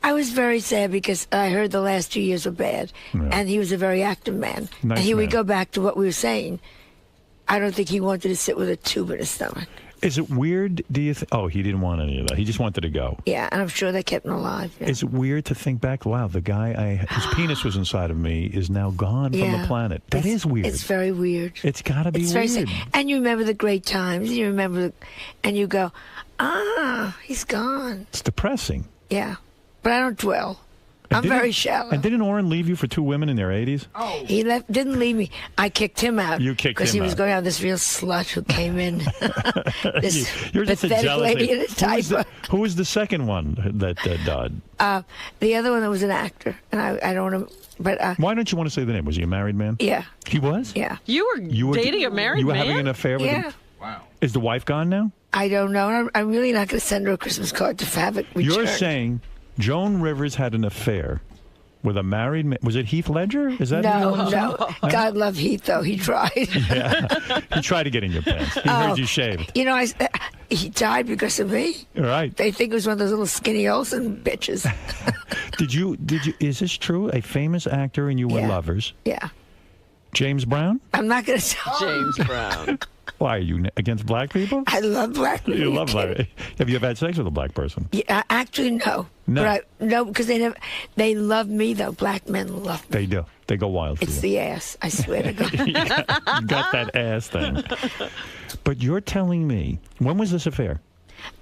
I was very sad because I heard the last 2 years were bad. Yeah. And he was a very active man. Nice and here we man. go back to what we were saying. I don't think he wanted to sit with a tube in his stomach. Is it weird, do you think? Oh, he didn't want any of that. He just wanted to go. Yeah, and I'm sure they kept him alive. Yeah. Is it weird to think back, wow, the guy, his penis was inside of me, is now gone from the planet? That is weird. It's very weird. It's got to be It's weird. very sad. And you remember the great times. You remember, and you go, he's gone. It's depressing. Yeah, but I don't dwell. And I'm didn't- very shallow. And didn't Oren leave you for 2 women in their 80s? He didn't leave me. I kicked him out. You kicked because him he was out. going out with this real slut who came in. This You're just a pathetic jealous lady in a diaper. Who was the second one that died? The other one that was an actor, and I don't want to. But Why don't you want to say the name? Was he a married man? yeah, He was? yeah. You were dating a married You were man? having an affair with him? Yeah. Wow. Is the wife gone now? I don't know. I'm really not going to send her a Christmas card to have it returned. You're saying Joan Rivers had an affair with a married man. Was it Heath Ledger? Is that No. God love Heath, though. He tried. Yeah. He tried to get in your pants. He heard you shaved. You know, he died because of me. Right. They think it was one of those little skinny Olsen bitches. Did you, is this true? A famous actor and you were lovers? Yeah. James Brown? I'm not going to tell James Brown. Why, are you against black people? I love black people. You love black. Have you ever had sex with a black person? Yeah, actually, no. No. But no, because they love me, though. Black men love me. They do. They go wild for It's you. the ass. I swear to God. You got that ass thing. But you're telling me, when was this affair?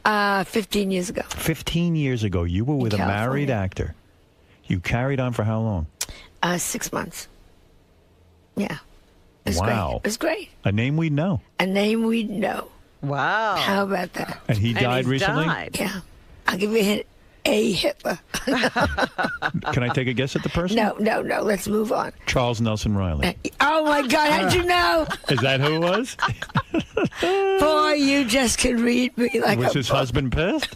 15 years ago. 15 years ago, you were with a California. married actor. You carried on for how long? 6 months. Yeah. It was Wow. Great. It was great. A name we'd know. A name we'd know. Wow. How about that? And he died he's recently? died. Yeah. I'll give you a hint. A. Hitler. Can I take a guess at the person? No. Let's move on. Charles Nelson Riley. Oh, my God. How'd you know? Is that who it was? Boy, you just can read me like Was a his book. husband pissed?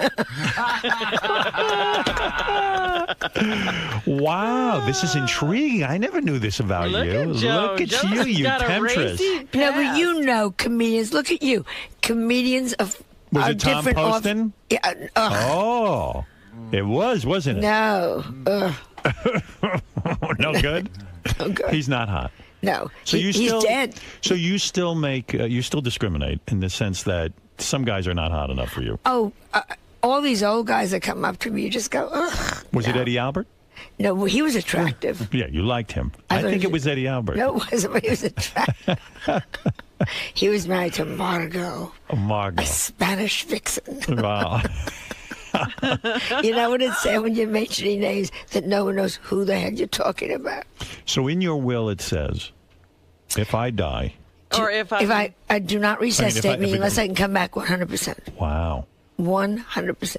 Wow, this is intriguing. I never knew this about Look you. at Joe. Look at Joe's you got a temptress. racy No, but past. you know comedians. Look at you. Comedians of Was are it Tom different off- Poston? Yeah. Oh, it was, wasn't it? No. No good? No good. He's not hot. No. So he's still, dead. So you still make, you still discriminate in the sense that some guys are not hot enough for you. Oh, all these old guys that come up to me, you just go, ugh. Was it Eddie Albert? No, well, he was attractive. Yeah, you liked him. I I thought think he it was Eddie Albert. No, it wasn't, but he was attractive. He was married to Margot, Oh, Margot. a Spanish vixen. Wow. You know what it said when you're mentioning names that no one knows who the heck you're talking about? So in your will it says, if I die, Or if I do not resuscitate me unless I can come back 100%. wow. 100%.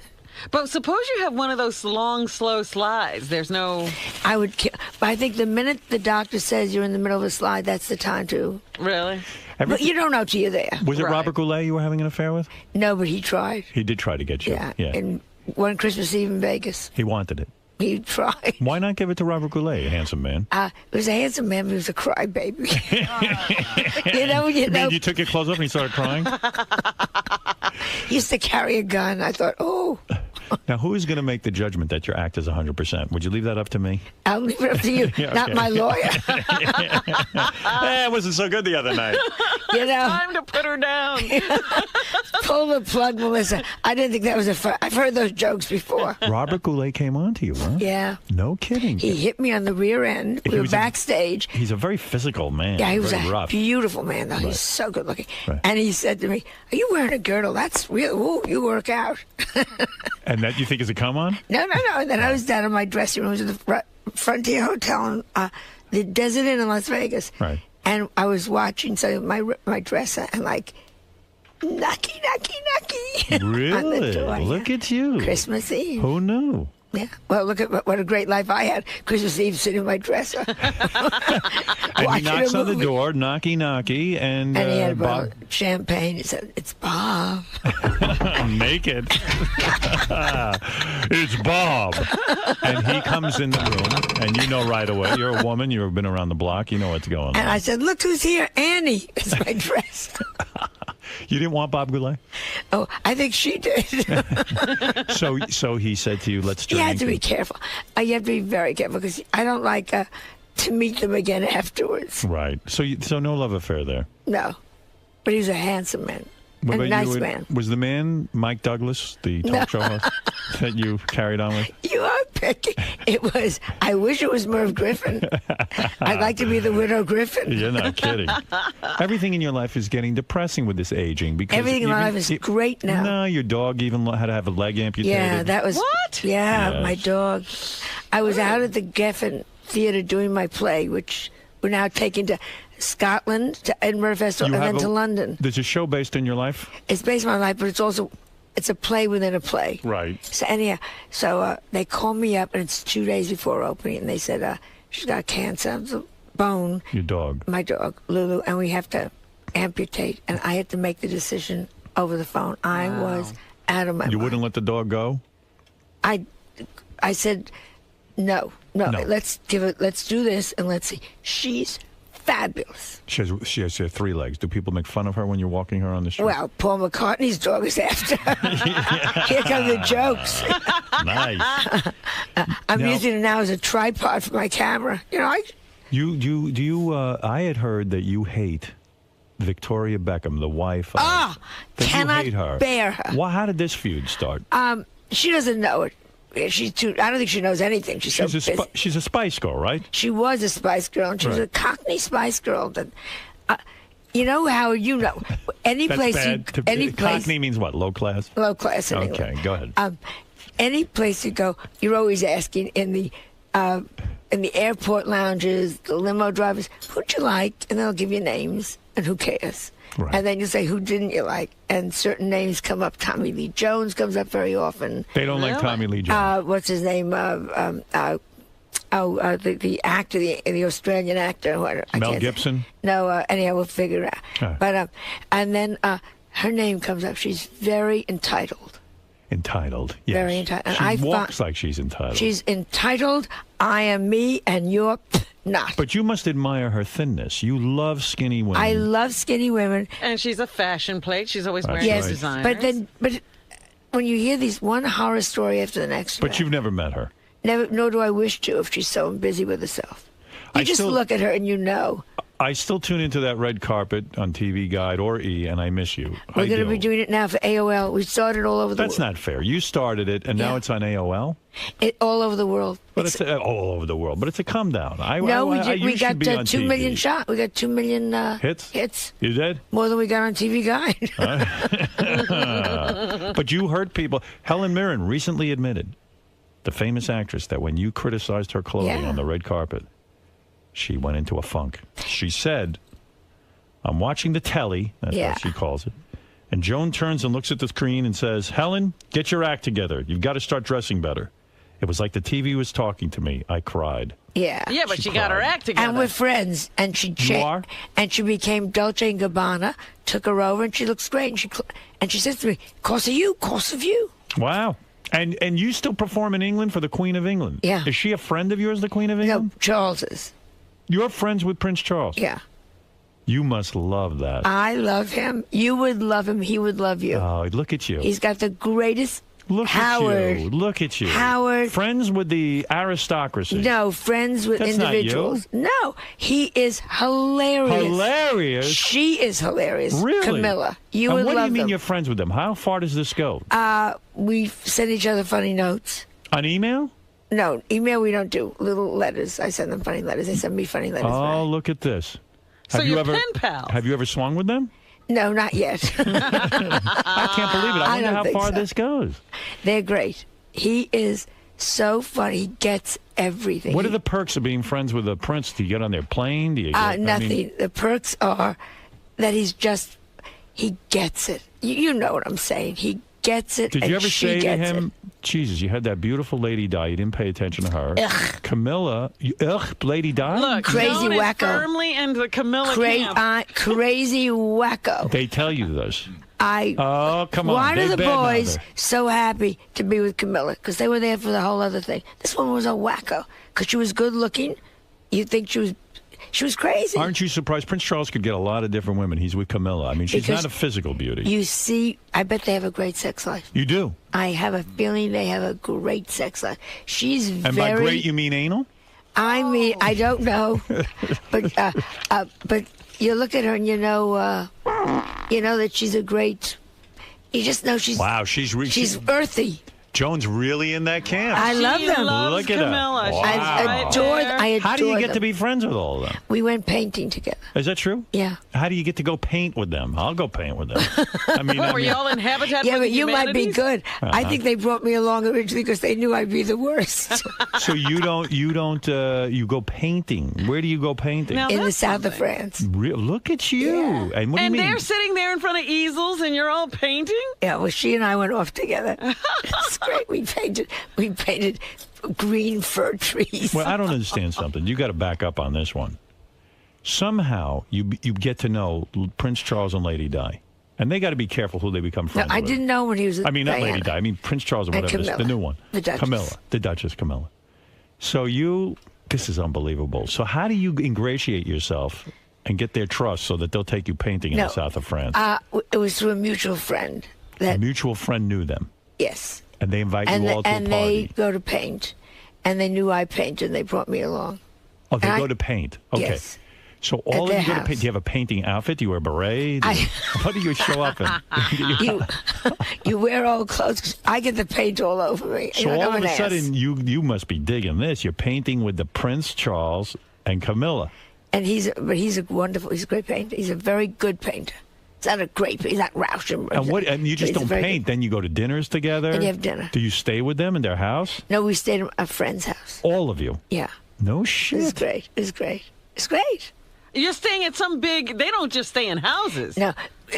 But suppose you have one of those long, slow slides. There's no. I would kill. But I think the minute the doctor says you're in the middle of a slide, that's the time to. Really? But you don't know till you're there. Was it Robert Goulet you were having an affair with? No, but he tried. He did try to get you. Yeah. And one Christmas Eve in Vegas, He wanted it. he tried. Why not give it to Robert Goulet, a handsome man? It was a handsome man, but he was a crybaby. you know. You mean you took your clothes off and he started crying? He used to carry a gun. I thought, oh, Now, who is going to make the judgment that your act is 100%? Would you leave that up to me? I'll leave it up to you, Yeah, not okay. my lawyer. It wasn't so good the other night. You know, Time to put her down. pull the plug, Melissa. I didn't think that was a fun. I've heard those jokes before. Robert Goulet came on to you, huh? Yeah. No kidding. He hit me on the rear end. He We were was a- backstage. He's a very physical man. Yeah, he was very a rough. beautiful man, though. He's so good looking. And he said to me, "Are you wearing a girdle? That's real. Ooh, you work out." And that you think is a come on? No. And then I was down in my dressing room. It was at the Frontier Hotel in the Desert Inn in Las Vegas. Right. And I was watching my dresser and like, knocky. on the Really? door, Look at you. Christmas Eve. Who knew? Yeah. Well, look at what a great life I had. Christmas Eve sitting in my dresser. And he Watching knocks a on the movie. door, knocky, and, And he had a bottle Bob, of champagne. He said, "It's Bob." naked. It's Bob. And he comes in the room, and you know right away. You're a woman. You've been around the block. You know what's going on. And I said, "Look who's here, Annie." It's my dress. You didn't want Bob Goulet? Oh, I think she did. So he said to you, let's You drink. have to be careful. You have to be very careful because I don't like to meet them again afterwards. Right. So no love affair there. No. But he was a handsome man. What A about nice you? man. Was the man Mike Douglas, the talk show host, that you carried on with? You are picky. It was, I wish it was Merv Griffin. I'd like to be the widow Griffin. You're not kidding. Everything in your life is getting depressing with this aging. Because Everything in my even- life is great now. No, your dog even had to have a leg amputated. Yeah, that was. What? Yeah, Yes. my dog. I was out at the Geffen Theatre doing my play, which we're now taking to Scotland, to Edinburgh Festival, You and have then to London. There's a show based on your life? It's based on my life, but it's a play within a play. Right. So anyhow, they called me up, and it's 2 days before opening, and they said she's got cancer of the bone. Your dog. My dog, Lulu, and we have to amputate. And I had to make the decision over the phone. I was out of my You mind. wouldn't let the dog go? I said, no. Let's do this, and let's see. She's fabulous. She has 3 legs. Do people make fun of her when you're walking her on the street? Well, Paul McCartney's dog is after her. Here come the jokes. Nice. I'm Now- using it now as a tripod for my camera. You know, I had heard that you hate Victoria Beckham, the wife of... that you cannot hate her. bear her. Well, how did this feud start? She doesn't know it. She's too. I don't think she knows anything. She's so busy. She's a Spice Girl, right? She was a Spice Girl, and she was a Right. Cockney Spice Girl. That, you know how you know any That's place bad. any place Cockney means what? Low class? low class. In Okay, England. go ahead. Any place you go, you're always asking in the airport lounges, the limo drivers, who'd you like, and they'll give you names. and who cares? Right. And then you say, who didn't you like? And certain names come up. Tommy Lee Jones comes up very often. They don't like Tommy Lee Jones. What's his name? The actor, the Australian actor. Mel Gibson? No, anyhow, we'll figure it out. Right. But and then her name comes up. She's very entitled. Entitled, yes. Very entitled. She walks like she's entitled. She's entitled. I am me, and you're not. But you must admire her thinness. You love skinny women. I love skinny women. And she's a fashion plate. She's always wearing yes, designers. But when you hear these one horror story after the next, But you've never met her. Never, nor do I wish to if she's so busy with herself. You just look at her and you know. I still tune into that red carpet on TV Guide or E, and I miss you. We're going to be doing it now for AOL. We started all over the world. That's not fair. You started it, and now it's on AOL? All over the world. But it's all over the world. But it's a come down. We got 2 million shots. We got 2 million hits. You did? More than we got on TV Guide. But you hurt people. Helen Mirren recently admitted, the famous actress, that when you criticized her clothing on the red carpet, she went into a funk. She said, I'm watching the telly, that's what she calls it, and Joan turns and looks at the screen and says, Helen, get your act together. You've got to start dressing better. It was like the TV was talking to me. I cried. Yeah. Yeah, but she got her act together. And we're friends. And she and she became Dolce & Gabbana, took her over, and she looks great. And she says to me, course of you. Wow. And you still perform in England for the Queen of England? Yeah. Is she a friend of yours, the Queen of England? No, Charles is. You're friends with Prince Charles? Yeah. You must love that. I love him. You would love him. He would love you. Oh, look at you. He's got the greatest... Howard. Look at you. Howard. Friends with the aristocracy. No, friends with That's individuals. Not you. No, he is hilarious. Hilarious? She is hilarious. Really? Camilla. You and would what love do you mean them. you're friends with them? How far does this go? We send each other funny notes. On email? No, email we don't do. Little letters. I send them funny letters. They send me funny letters. Oh, look at this. So have you you're ever, pen pals. Have you ever swung with them? No, not yet. I can't believe it. I wonder how far this goes. They're great. He is so funny. He gets everything. What are the perks of being friends with a prince? Do you get on their plane? Do you get, nothing. The perks are that he gets it. You know what I'm saying. He gets it. Did you ever say to him, it. Jesus, you had that beautiful lady die. You didn't pay attention to her. Ugh. Camilla, lady died? Look, crazy Joan is wacko. firmly in the Camilla camp. Crazy wacko. They tell you this. Oh, come on. Why They are the badmouth boys her. so happy to be with Camilla? Because they were there for the whole other thing. This one was a wacko. Because she was good looking. You'd think she was crazy. Aren't you surprised? Prince Charles could get a lot of different women. He's with Camilla. I mean, she's Because not a physical beauty. You see, I bet they have a great sex life. You do? I have a feeling they have a great sex life. She's And very... by great, you mean anal? I mean, I don't know. But you look at her and you know that she's a great... You just know she's... Wow, she's earthy. Joan's really in that camp. I love them. Look at Camilla. her. She's I adore How do you get them. to be friends with all of them? We went painting together. Is that true? Yeah. How do you get to go paint with them? I'll go paint with them. Were you all in Habitat Yeah, for the but you might be Humanities? good. I think they brought me along originally because they knew I'd be the worst. So you go painting. Where do you go painting? Now In the that's south of something. France. Look at you. Yeah. And what do you And mean? they're sitting there in front of easels and you're all painting? Yeah, well, she and I went off together. It's great. We painted green fir trees. Well, I don't understand something. You got to back up on this one. Somehow you get to know Prince Charles and Lady Di, and they got to be careful who they become No, friends I with. didn't know when he was. I mean, not Lady Diana. Di. I mean Prince Charles or And whatever. Camilla. The new one. The Duchess. Camilla, the Duchess Camilla. So this is unbelievable. So how do you ingratiate yourself and get their trust so that they'll take you painting in the south of France? It was through a mutual friend. A mutual friend knew them. Yes. And they invite And you all to a and party. they go to paint, and they knew I painted, and they brought me along. Oh, they and go I- to paint. Okay. Yes. So all of their you go to house. paint. Do you have a painting outfit? Do you wear a beret? What do you show up in? You wear old clothes. 'Cause I get the paint all over me. So I'm all of an a ass. sudden, you must be digging this. You're painting with the Prince Charles and Camilla. And he's a great painter. He's a very good painter. He's not a great. He's not Rauschenberg. And you just He's a don't very paint. Then you go to dinners together. Then you have dinner. Do you stay with them in their house? No, we stayed at a friend's house. All of you. Yeah. No shit. It's great. It's great. It's great. You're staying at some big. They don't just stay in houses. No,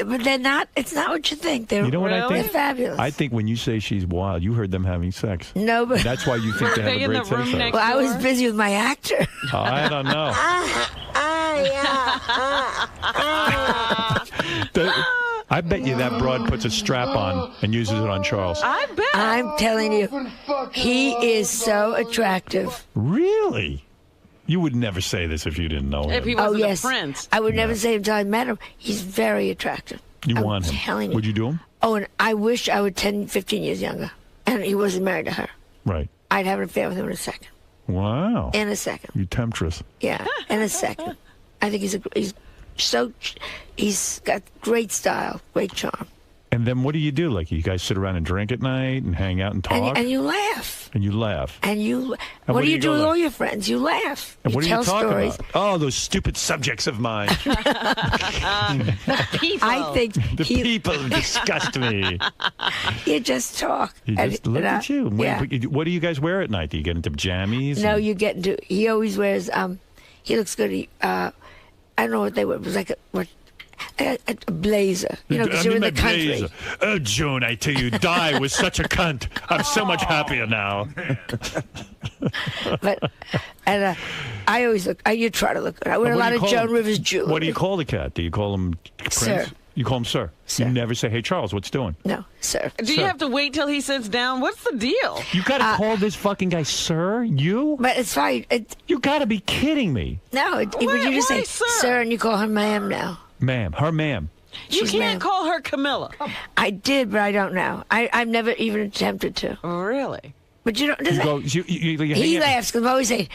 but they're not. It's not what you think. They're You know what I they're think? fabulous. I think when you say she's wild, you heard them having sex. No, but That's why you think they have a great sex life. Well, I was busy with my actor. Oh, I don't know. I bet you that broad puts a strap on and uses it on Charles. I bet. I'm telling you, he is so attractive. Really? You would never say this if you didn't know him. If he wasn't a prince. I would never say him until I met him. He's very attractive. You I'm want him. telling you. Would you do him? Oh, and I wish I were 10, 15 years younger. And he wasn't married to her. Right. I'd have an affair with him in a second. Wow. In a second. You temptress. Yeah, in a second. I think he's got great style, great charm. And then what do you do? Like, you guys sit around and drink at night and hang out and talk? And you laugh. And you laugh. And you. And what do do you you do go with like? all your friends? You laugh. And what you are you tell talking stories. about? Oh, those stupid subjects of mine. I think The people disgust me. you just talk. You And- just look and at you. Yeah. What do you guys wear at night? Do you get into jammies? No, you get into. He always wears. He looks good. I don't know what they wear. It was like a blazer. You know, because you're in the country. Oh, Joan, I tell you, Di was such a cunt. I'm so much happier now. But I always look. You try to look good. I wear a What lot do you of call Joan him? Rivers jewelry. What do you call the cat? Do you call him Prince? Sir. You call him Sir. You never say, "Hey, Charles, what's doing?" No, sir. Do you have to wait till he sits down? What's the deal? You got to call this fucking guy Sir. You? But it's fine. You got to be kidding me, No, but you just say sir, and you call her ma'am now. ma'am. Her ma'am. You She's can't ma'am. call her Camilla. I did, but I don't now. I've never even attempted to. Really? But you don't. You go. You hang He out- laughs because I always say,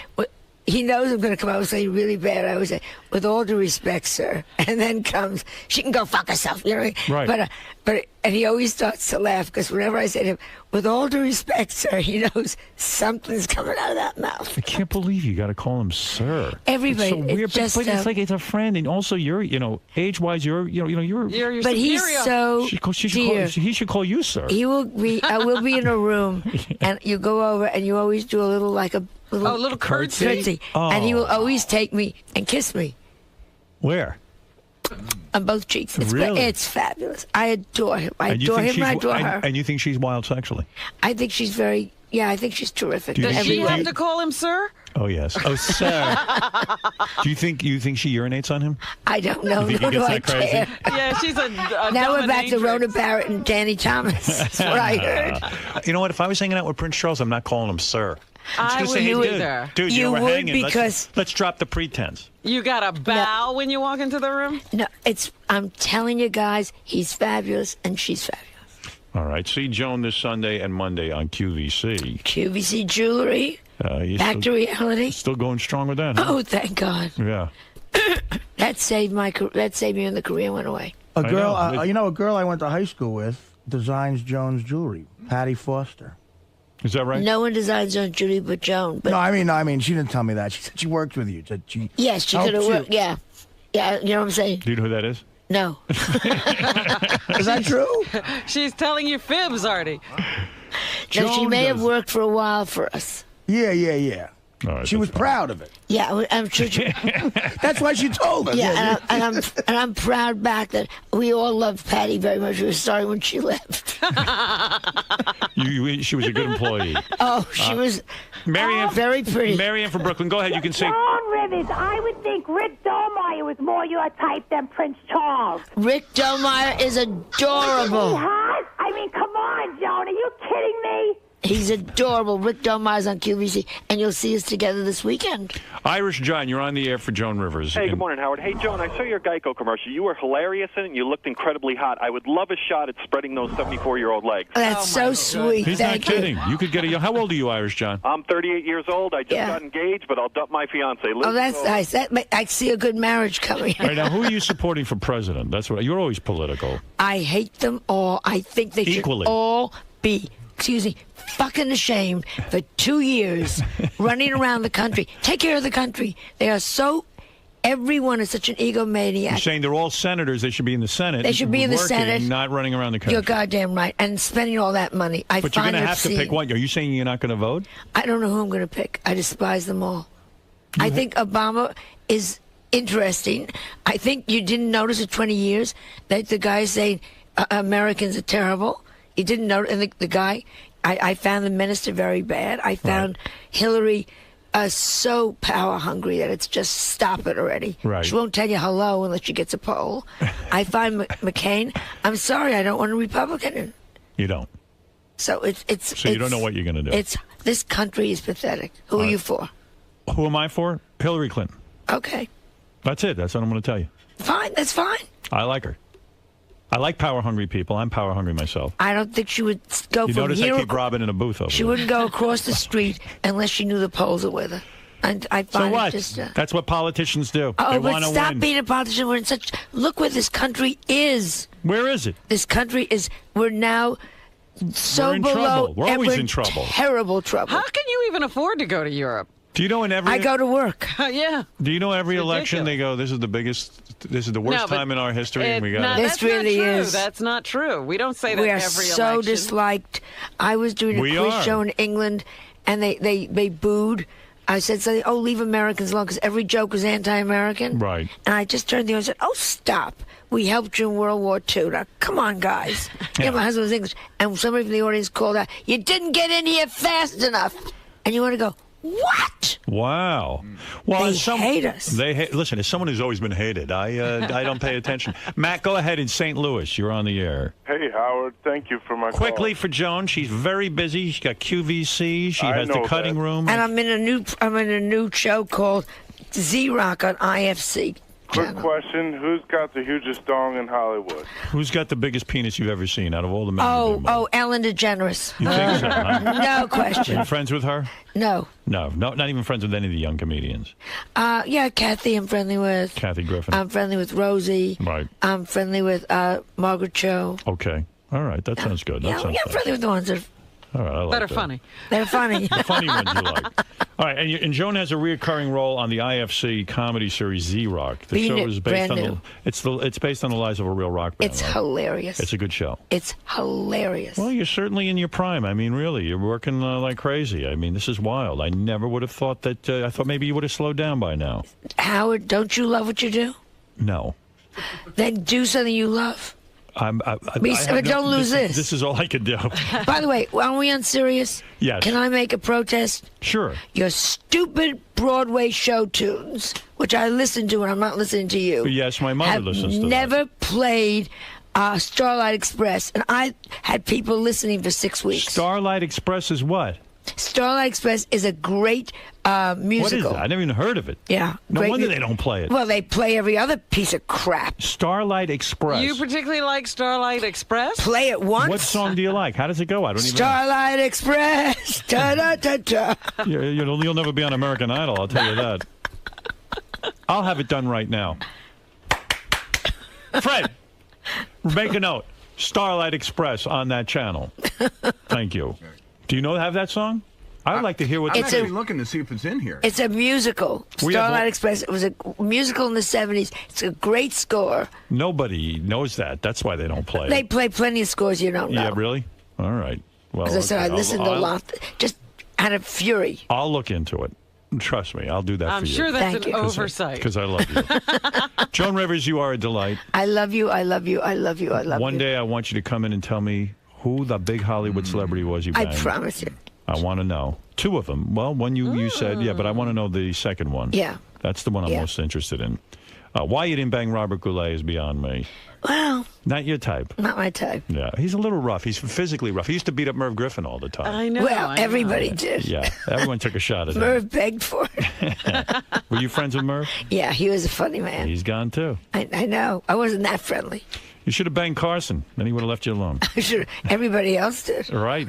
he knows I'm going to come out and say really bad. I always say, with all due respect, sir. And then comes, she can go fuck herself. You know what I mean? Right. And he always starts to laugh because whenever I say to him, with all due respect, sir, he knows something's coming out of that mouth. I can't believe you got to call him Sir. Everybody, It's so weird, it's just, but it's like it's a friend, and also you're, age-wise, you're You're But he's so dear. He should call you Sir. He will be. I will be in a room, and you go over, and you always do a little like a little curtsy? And he will Oh. always take me and kiss me Where? on both cheeks. It's Really? It's fabulous. I adore him. I And you adore think him. I she's- adore and- her. And you think she's wild sexually? I think she's very. Yeah, I think she's terrific. Do you Does think she she- have to call him sir? Oh yes. Oh, Sir. Do you think she urinates on him? I don't know. You think he Nor do gets I that crazy? care. Yeah, she's a Now we're back to dominatrix. Rhoda Barrett and Danny Thomas. That's what I heard. You know what? If I was hanging out with Prince Charles, I'm not calling him Sir. I'm just I gonna say, hey, wouldn't dude, either. dude, You we're would hanging. because- Let's drop the pretense. You got to bow when you walk into the room? No, I'm telling you guys, he's fabulous and she's fabulous. All right. See Joan this Sunday and Monday on QVC. QVC Jewelry, You back to still, reality. still going strong with that, huh? Oh, thank God. Yeah. That saved me when the career went away. A girl, know. a girl I went to high school with designs Joan's jewelry. Patty Foster. Is that right? No one designs on Judy but Joan. But No, I mean, she didn't tell me that. She said she worked with you. She said she yes, she helped could have you. worked. Yeah, you know what I'm saying? Do you know who that is? No. Is that true? She's telling you fibs, Artie. No, she Joan may have does. worked for a while for us. Yeah. All right, She was proud of it. Yeah, I'm sure. That's why she told us. Yeah, and I'm proud back that we all loved Patty very much. We were sorry when she left. She was a good employee. Oh, she was Marianne, very pretty. Marianne from Brooklyn, go ahead. You can say. Joan Rivers, I would think Rick Dolmeyer was more your type than Prince Charles. Rick Dolmeyer is adorable. He hot? I mean, come on, Joan. Are you kidding me? He's adorable. Rick Dolmeyer's on QVC, and you'll see us together this weekend. Irish John, you're on the air for Joan Rivers. Hey, good morning, Howard. Hey, Joan, I saw your Geico commercial. You were hilarious in it, and you looked incredibly hot. I would love a shot at spreading those 74-year-old legs. That's so sweet. He's not Thank you. kidding. You could get a. How old are you, Irish John? I'm 38 years old. I just Yeah. got engaged, but I'll dump my fiance. Oh, that's nice. I see a good marriage coming. All right, now, who are you supporting for president? That's what you're always political. I hate them all. I think they Equally. should all be, fucking ashamed for 2 years running around the country. Take care of the country. They are so, everyone is such an egomaniac. You're saying they're all senators. They should be in the Senate. They should be in the working, Senate. not running around the country. You're goddamn right. And spending all that money. I But you're find going to it have to obscene. pick one. Are you saying you're not going to vote? I don't know who I'm going to pick. I despise them all. I think Obama is interesting. I think you didn't notice in 20 years that the guy saying Americans are terrible. You didn't know, and the guy, I found the minister very bad. I found Hillary so power hungry that it's just stop it already. Right. She won't tell you hello unless she gets a poll. I find McCain, I'm sorry, I don't want a Republican. You don't. So it's. So you don't know what you're going to do. This country is pathetic. Who are you for? Who am I for? Hillary Clinton. Okay. That's it. That's what I'm going to tell you. Fine. That's fine. I like her. I like power-hungry people. I'm power-hungry myself. I don't think she would go you from notice here. I keep Robin in a booth over She there. wouldn't go across the street unless she knew the polls are with her. And I So find what? it just. That's what politicians do. Oh, they but want to stop win. being a politician. We're in such. Look where this country is. Where is it? This country is. We're now so We're in below. trouble. We're and always we're in trouble. Terrible trouble. How can you even afford to go to Europe? Do you know in every? I go to work. Yeah. Do you know every It's election they go? This is the biggest. This is the worst No, but time in our history, and we got. No, This that's really not true. is. That's not true. We don't say that We are every so election. disliked. I was doing a We quiz are. show in England, and they booed. I said something, oh, leave Americans alone, because every joke was anti-American. Right. And I just turned to him and said, oh, stop. We helped you in World War II. Now, come on, guys. Yeah, my husband was English. And somebody from the audience called out, you didn't get in here fast enough. And you want to go, what? Wow. Well, They hate us. They hate. Listen, as someone who's always been hated, I don't pay attention. Matt, go ahead in St. Louis. You're on the air. Hey, Howard. Thank you for my Quickly for Joan. She's very busy. She's got QVC. She I has the know cutting that. room. And I'm in a new show called Z-Rock on IFC. Quick question. Who's got the hugest dong in Hollywood? Who's got the biggest penis you've ever seen out of all the men? you've been with? Oh, Ellen DeGeneres. You think so, huh? No Are question. you friends with her? No. No, not even friends with any of the young comedians. Yeah, Kathy I'm friendly with. Kathy Griffin. I'm friendly with Rosie. Right. I'm friendly with Margaret Cho. Okay. All right. That sounds good. That Yeah, sounds I'm friendly with the ones that All right. I like That are that. funny. they're funny. The funny ones you like. All right, and Joan has a reoccurring role on the IFC comedy series Z-Rock. The Being show is based brand on new. it's based on the lives of a real rock band. It's right? hilarious. It's a good show. It's hilarious. Well, you're certainly in your prime. I mean, really, you're working like crazy. I mean, this is wild. I never would have thought that. I thought maybe you would have slowed down by now. Howard, don't you love what you do? No. Then do something you love. But don't lose this. This is all I could do. By the way, are we on Sirius? Yes. Can I make a protest? Sure. Your stupid Broadway show tunes, which I listen to, and I'm not listening to you. Yes, my mother have listens to that. never played Starlight Express, and I had people listening for 6 weeks. Starlight Express is what? Starlight Express is a great musical. What is that? I never even heard of it. Yeah. No great wonder mu- they don't play it. Well, they play every other piece of crap. Starlight Express. You particularly like Starlight Express? Play it once. What song do you like? How does it go? I don't even know. Starlight Express. Da da da da. You'll never be on American Idol, I'll tell you that. I'll have it done right now. Fred, make a note. Starlight Express on that channel. Thank you. Do you have that song? I would like to hear what I'm It's actually a- looking to see if it's in here. It's a musical. We have Starlight one- Express. It was a musical in the 70s. It's a great score. Nobody knows that. That's why they don't play They it. play plenty of scores you don't know. Yeah, really? All right. Well, As I said, okay. I listened a I'll- lot. Just out of fury. I'll look into it. Trust me, I'll do that I'm for you. sure that's Thank an you. oversight. Because I love you. Joan Rivers, you are a delight. I love you. I love you. I love you. I love One you. day I want you to come in and tell me who the big Hollywood celebrity was you I banged. promise you. I want to know. Two of them. Well, one you said, yeah, but I want to know the second one. Yeah. That's the one I'm Yeah. most interested in. Why you didn't bang Robert Goulet is beyond me. Well, Not your type. not my type. Yeah, he's a little rough. He's physically rough. He used to beat up Merv Griffin all the time. I know. Well, I know. everybody did. Yeah, everyone took a shot at him. Merv begged for it. Were you friends with Merv? Yeah, he was a funny man. He's gone too. I know. I wasn't that friendly. You should have banged Carson. Then he would have left you alone. Sure, everybody else did. Right?